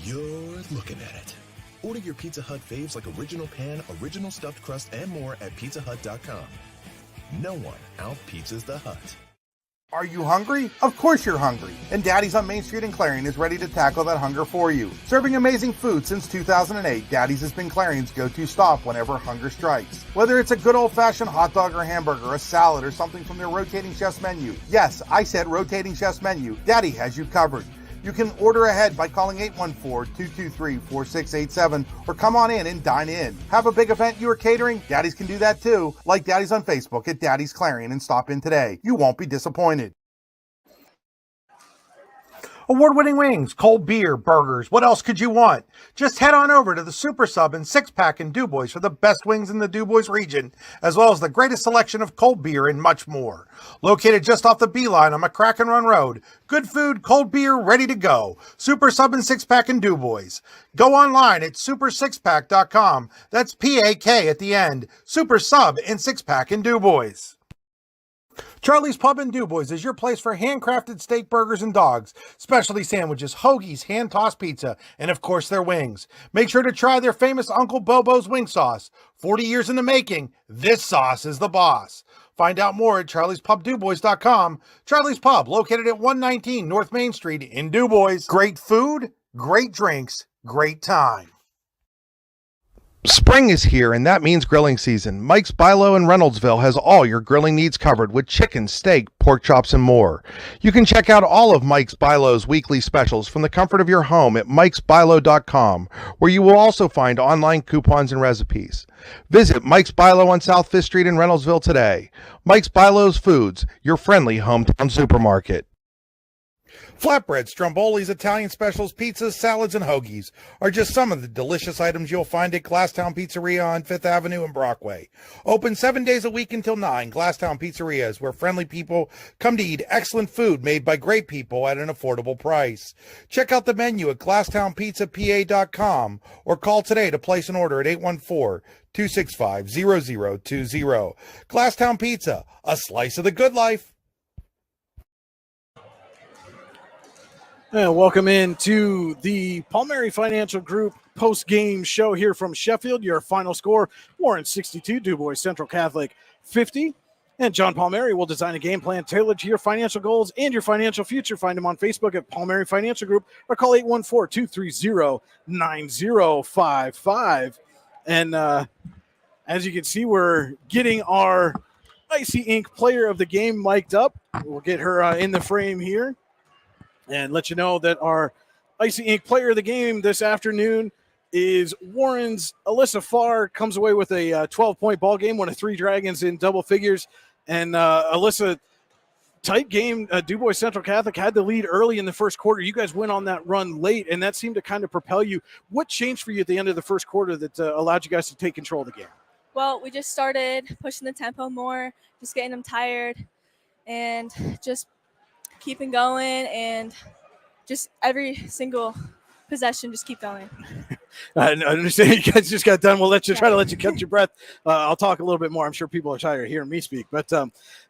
You're looking at it. Order your Pizza Hut faves like original pan, original stuffed crust, and more at pizzahut.com. No one out-pizzas the Hut. Are you hungry? Of course you're hungry. And Daddy's on Main Street in Clarion is ready to tackle that hunger for you. Serving amazing food since 2008, Daddy's has been Clarion's go-to stop whenever hunger strikes. Whether it's a good old-fashioned hot dog or hamburger, a salad, or something from their rotating chef's menu. Yes, I said rotating chef's menu. Daddy has you covered. You can order ahead by calling 814-223-4687 or come on in and dine in. Have a big event you are catering? Daddy's can do that too. Like Daddy's on Facebook at Daddy's Clarion and stop in today. You won't be disappointed. Award-winning wings, cold beer, burgers, what else could you want? Just head on over to the Super Sub and 6-pack in DuBois for the best wings in the DuBois region, as well as the greatest selection of cold beer and much more. Located just off the Beeline on McCracken Run Road. Good food, cold beer, ready to go. Super Sub and 6-pack in DuBois. Go online at super6pack.com. That's P-A-K at the end. Super Sub and 6-pack in DuBois. Charlie's Pub in DuBois is your place for handcrafted steak burgers and dogs, specialty sandwiches, hoagies, hand-tossed pizza, and of course their wings. Make sure to try their famous Uncle Bobo's wing sauce. 40 years in the making, this sauce is the boss. Find out more at charliespubdubois.com. Charlie's Pub, located at 119 North Main Street in DuBois. Great food, great drinks, great time. Spring is here, and that means grilling season. Mike's Bilo in Reynoldsville has all your grilling needs covered with chicken, steak, pork chops, and more. You can check out all of Mike's Bilo's weekly specials from the comfort of your home at mikesbilo.com, where you will also find online coupons and recipes. Visit Mike's Bilo on South 5th Street in Reynoldsville today. Mike's Bilo's Foods, your friendly hometown supermarket. Flatbreads, strombolis, Italian specials, pizzas, salads, and hoagies are just some of the delicious items you'll find at Glasstown Pizzeria on 5th Avenue in Brockway. Open 7 days a week until 9, Glasstown Pizzeria is where friendly people come to eat excellent food made by great people at an affordable price. Check out the menu at glasstownpizzapa.com or call today to place an order at 814-265-0020. Glasstown Pizza, a slice of the good life. And welcome into the Palmieri Financial Group post-game show here from Sheffield. Your final score, Warren 62, DuBois Central Catholic 50. And John Palmieri will design a game plan tailored to your financial goals and your financial future. Find him on Facebook at Palmieri Financial Group or call 814-230-9055. And as you can see, we're getting our Icy Ink player of the game mic'd up. We'll get her in the frame here and let you know that our Icy Ink player of the game this afternoon is Warren's Alyssa Farr. Comes away with a 12-point ball game, one of 3 Dragons in double figures. And Alyssa, tight game. DuBois Central Catholic had the lead early in the first quarter. You guys went on that run late, and that seemed to kind of propel you. What changed for you at the end of the first quarter that allowed you guys to take control of the game? Well, we just started pushing the tempo more, just getting them tired, and just keeping going, and just every single possession, just keep going. I understand you guys just got done. We'll try to let you catch your breath. I'll talk a little bit more. I'm sure people are tired of hearing me speak. But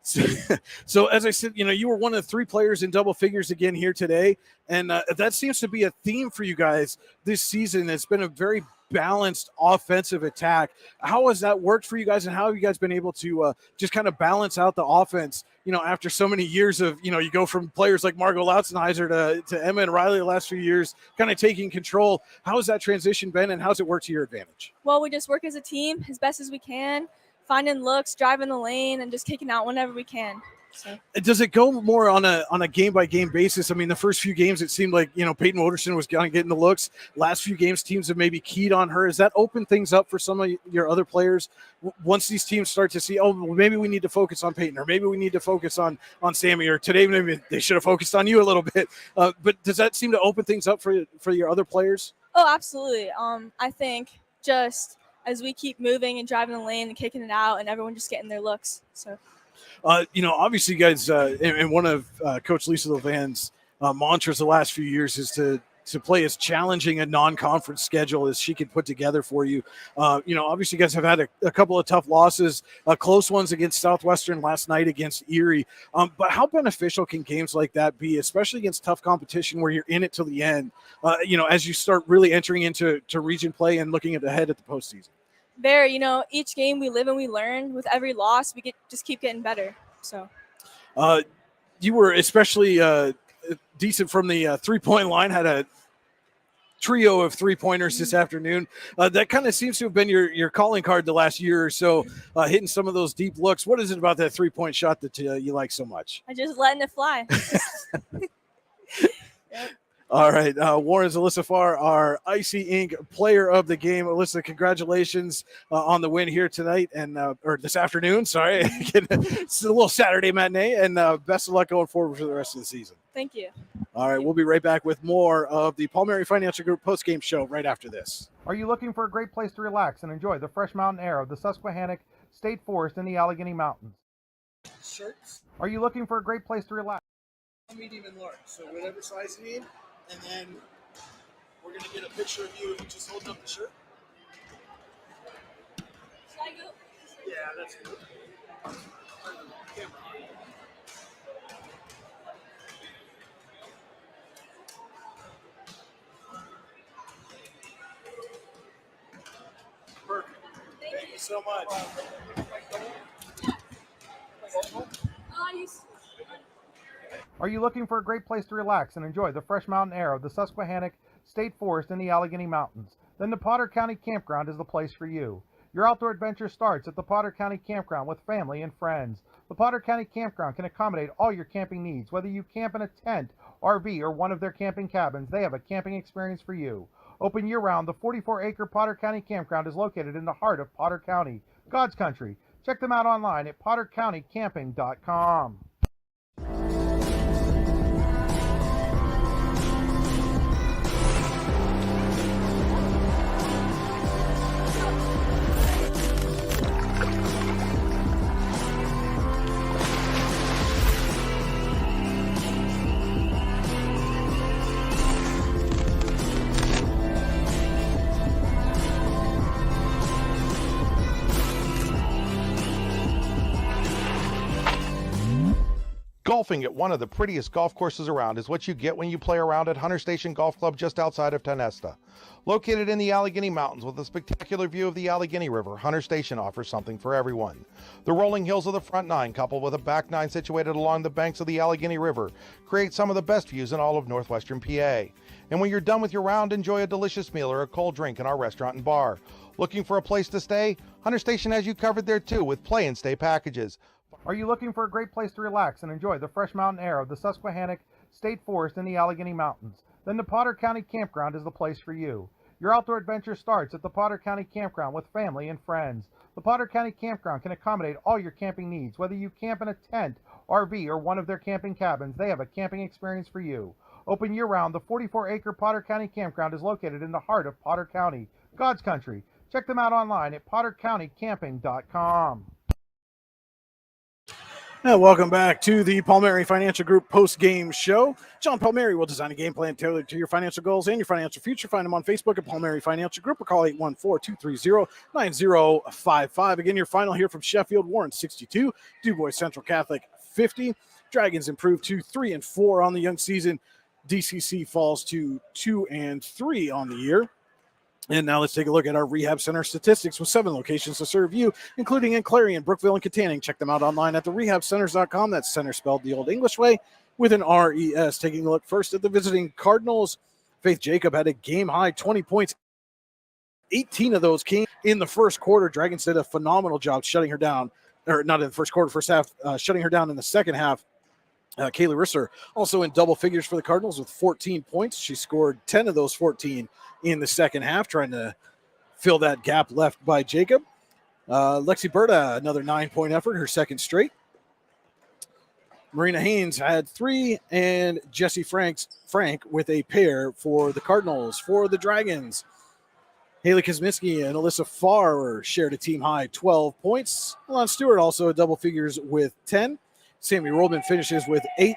so as I said, you were one of 3 players in double figures again here today. And that seems to be a theme for you guys this season. It's been a very balanced offensive attack. How has that worked for you guys, and how have you guys been able to just kind of balance out the offense, after so many years of, you go from players like Margot Lautzenheiser to Emma and Riley the last few years, kind of taking control. How has that transition been, and how's it worked to your advantage? Well, we just work as a team as best as we can, finding looks, driving the lane, and just kicking out whenever we can. So. Does it go more on a game-by-game basis? I mean, the first few games, it seemed like, Peyton Woderson was kind of getting the looks. Last few games, teams have maybe keyed on her. Has that opened things up for some of your other players once these teams start to see, maybe we need to focus on Peyton, or maybe we need to focus on Sammy, or today maybe they should have focused on you a little bit. But does that seem to open things up for your other players? Oh, absolutely. I think just as we keep moving and driving the lane and kicking it out, and everyone just getting their looks. So. Obviously, you guys, and one of Coach Lisa Levan's mantras the last few years is to play as challenging a non-conference schedule as she could put together for you. Obviously, you guys have had a couple of tough losses, close ones against Southwestern last night against Erie. But how beneficial can games like that be, especially against tough competition where you're in it till the end, as you start really entering into region play and looking ahead at the postseason? Very, each game we live and we learn. With every loss, we just keep getting better. So, you were especially decent from the 3-point line. Had a trio of 3-pointers this afternoon. That kind of seems to have been your calling card the last year or so, hitting some of those deep looks. What is it about that 3-point shot that you like so much? I just letting it fly. Yep. All right, Warren's Alyssa Farr, our Icy Ink player of the game. Alyssa, congratulations on the win here tonight or this afternoon. Sorry, it's a little Saturday matinee, and best of luck going forward for the rest of the season. Thank you. All right, we'll be right back with more of the Palmieri Financial Group postgame show right after this. Are you looking for a great place to relax and enjoy the fresh mountain air of the Susquehannock State Forest in the Allegheny Mountains? Shirts? Are you looking for a great place to relax? Medium and large, so whatever size you need. And then we're going to get a picture of you just holding up the shirt. Should I go? Yeah, that's good. Camera. Perfect. Thank you so much. Are you looking for a great place to relax and enjoy the fresh mountain air of the Susquehannock State Forest in the Allegheny Mountains? Then the Potter County Campground is the place for you. Your outdoor adventure starts at the Potter County Campground with family and friends. The Potter County Campground can accommodate all your camping needs. Whether you camp in a tent, RV, or one of their camping cabins, they have a camping experience for you. Open year-round, the 44-acre Potter County Campground is located in the heart of Potter County, God's country. Check them out online at pottercountycamping.com. Golfing at one of the prettiest golf courses around is what you get when you play around at Hunter Station Golf Club just outside of Tonesta. Located in the Allegheny Mountains with a spectacular view of the Allegheny River, Hunter Station offers something for everyone. The rolling hills of the front nine, coupled with a back nine situated along the banks of the Allegheny River, create some of the best views in all of northwestern PA. And when you're done with your round, enjoy a delicious meal or a cold drink in our restaurant and bar. Looking for a place to stay? Hunter Station has you covered there too with play and stay packages. Are you looking for a great place to relax and enjoy the fresh mountain air of the Susquehannock State Forest in the Allegheny Mountains? Then the Potter County Campground is the place for you. Your outdoor adventure starts at the Potter County Campground with family and friends. The Potter County Campground can accommodate all your camping needs. Whether you camp in a tent, RV, or one of their camping cabins, they have a camping experience for you. Open year-round, the 44-acre Potter County Campground is located in the heart of Potter County, God's country. Check them out online at pottercountycamping.com. And welcome back to the Palmieri Financial Group post-game show. John Palmieri will design a game plan tailored to your financial goals and your financial future. Find him on Facebook at Palmieri Financial Group or call 814-230-9055. Again, your final here from Sheffield, Warren 62, DuBois Central Catholic 50. Dragons improved to 3-4 on the young season. DCC falls to 2-3 on the year. And now let's take a look at our rehab center statistics with 7 locations to serve you, including in Clarion, Brookville, and Katanning. Check them out online at therehabcenters.com. That's center spelled the old English way with an R-E-S. Taking a look first at the visiting Cardinals. Faith Jacob had a game-high 20 points. 18 of those came in the first quarter. Dragons did a phenomenal job shutting her down, or not in the first quarter, first half, shutting her down in the second half. Kaylee Risser also in double figures for the Cardinals with 14 points. She scored 10 of those 14 in the second half, trying to fill that gap left by Jacob. Lexi Berta, another 9-point effort, her second straight. Marina Haynes had 3, and Jesse Frank with a pair for the Cardinals. For the Dragons, Haley Kosminski and Alyssa Farr shared a team-high 12 points. Alon Stewart also double figures with 10. Sammy Rollman finishes with 8.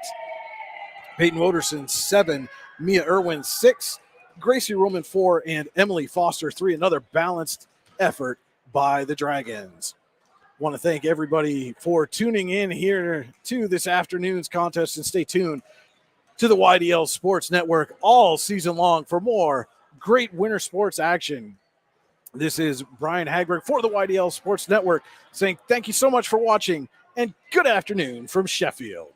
Peyton Woderson, 7. Mia Irwin, 6. Gracie Roman, 4. And Emily Foster, 3. Another balanced effort by the Dragons. Want to thank everybody for tuning in here to this afternoon's contest, and stay tuned to the YDL Sports Network all season long for more great winter sports action. This is Brian Hagberg for the YDL Sports Network saying thank you so much for watching, and good afternoon from Sheffield.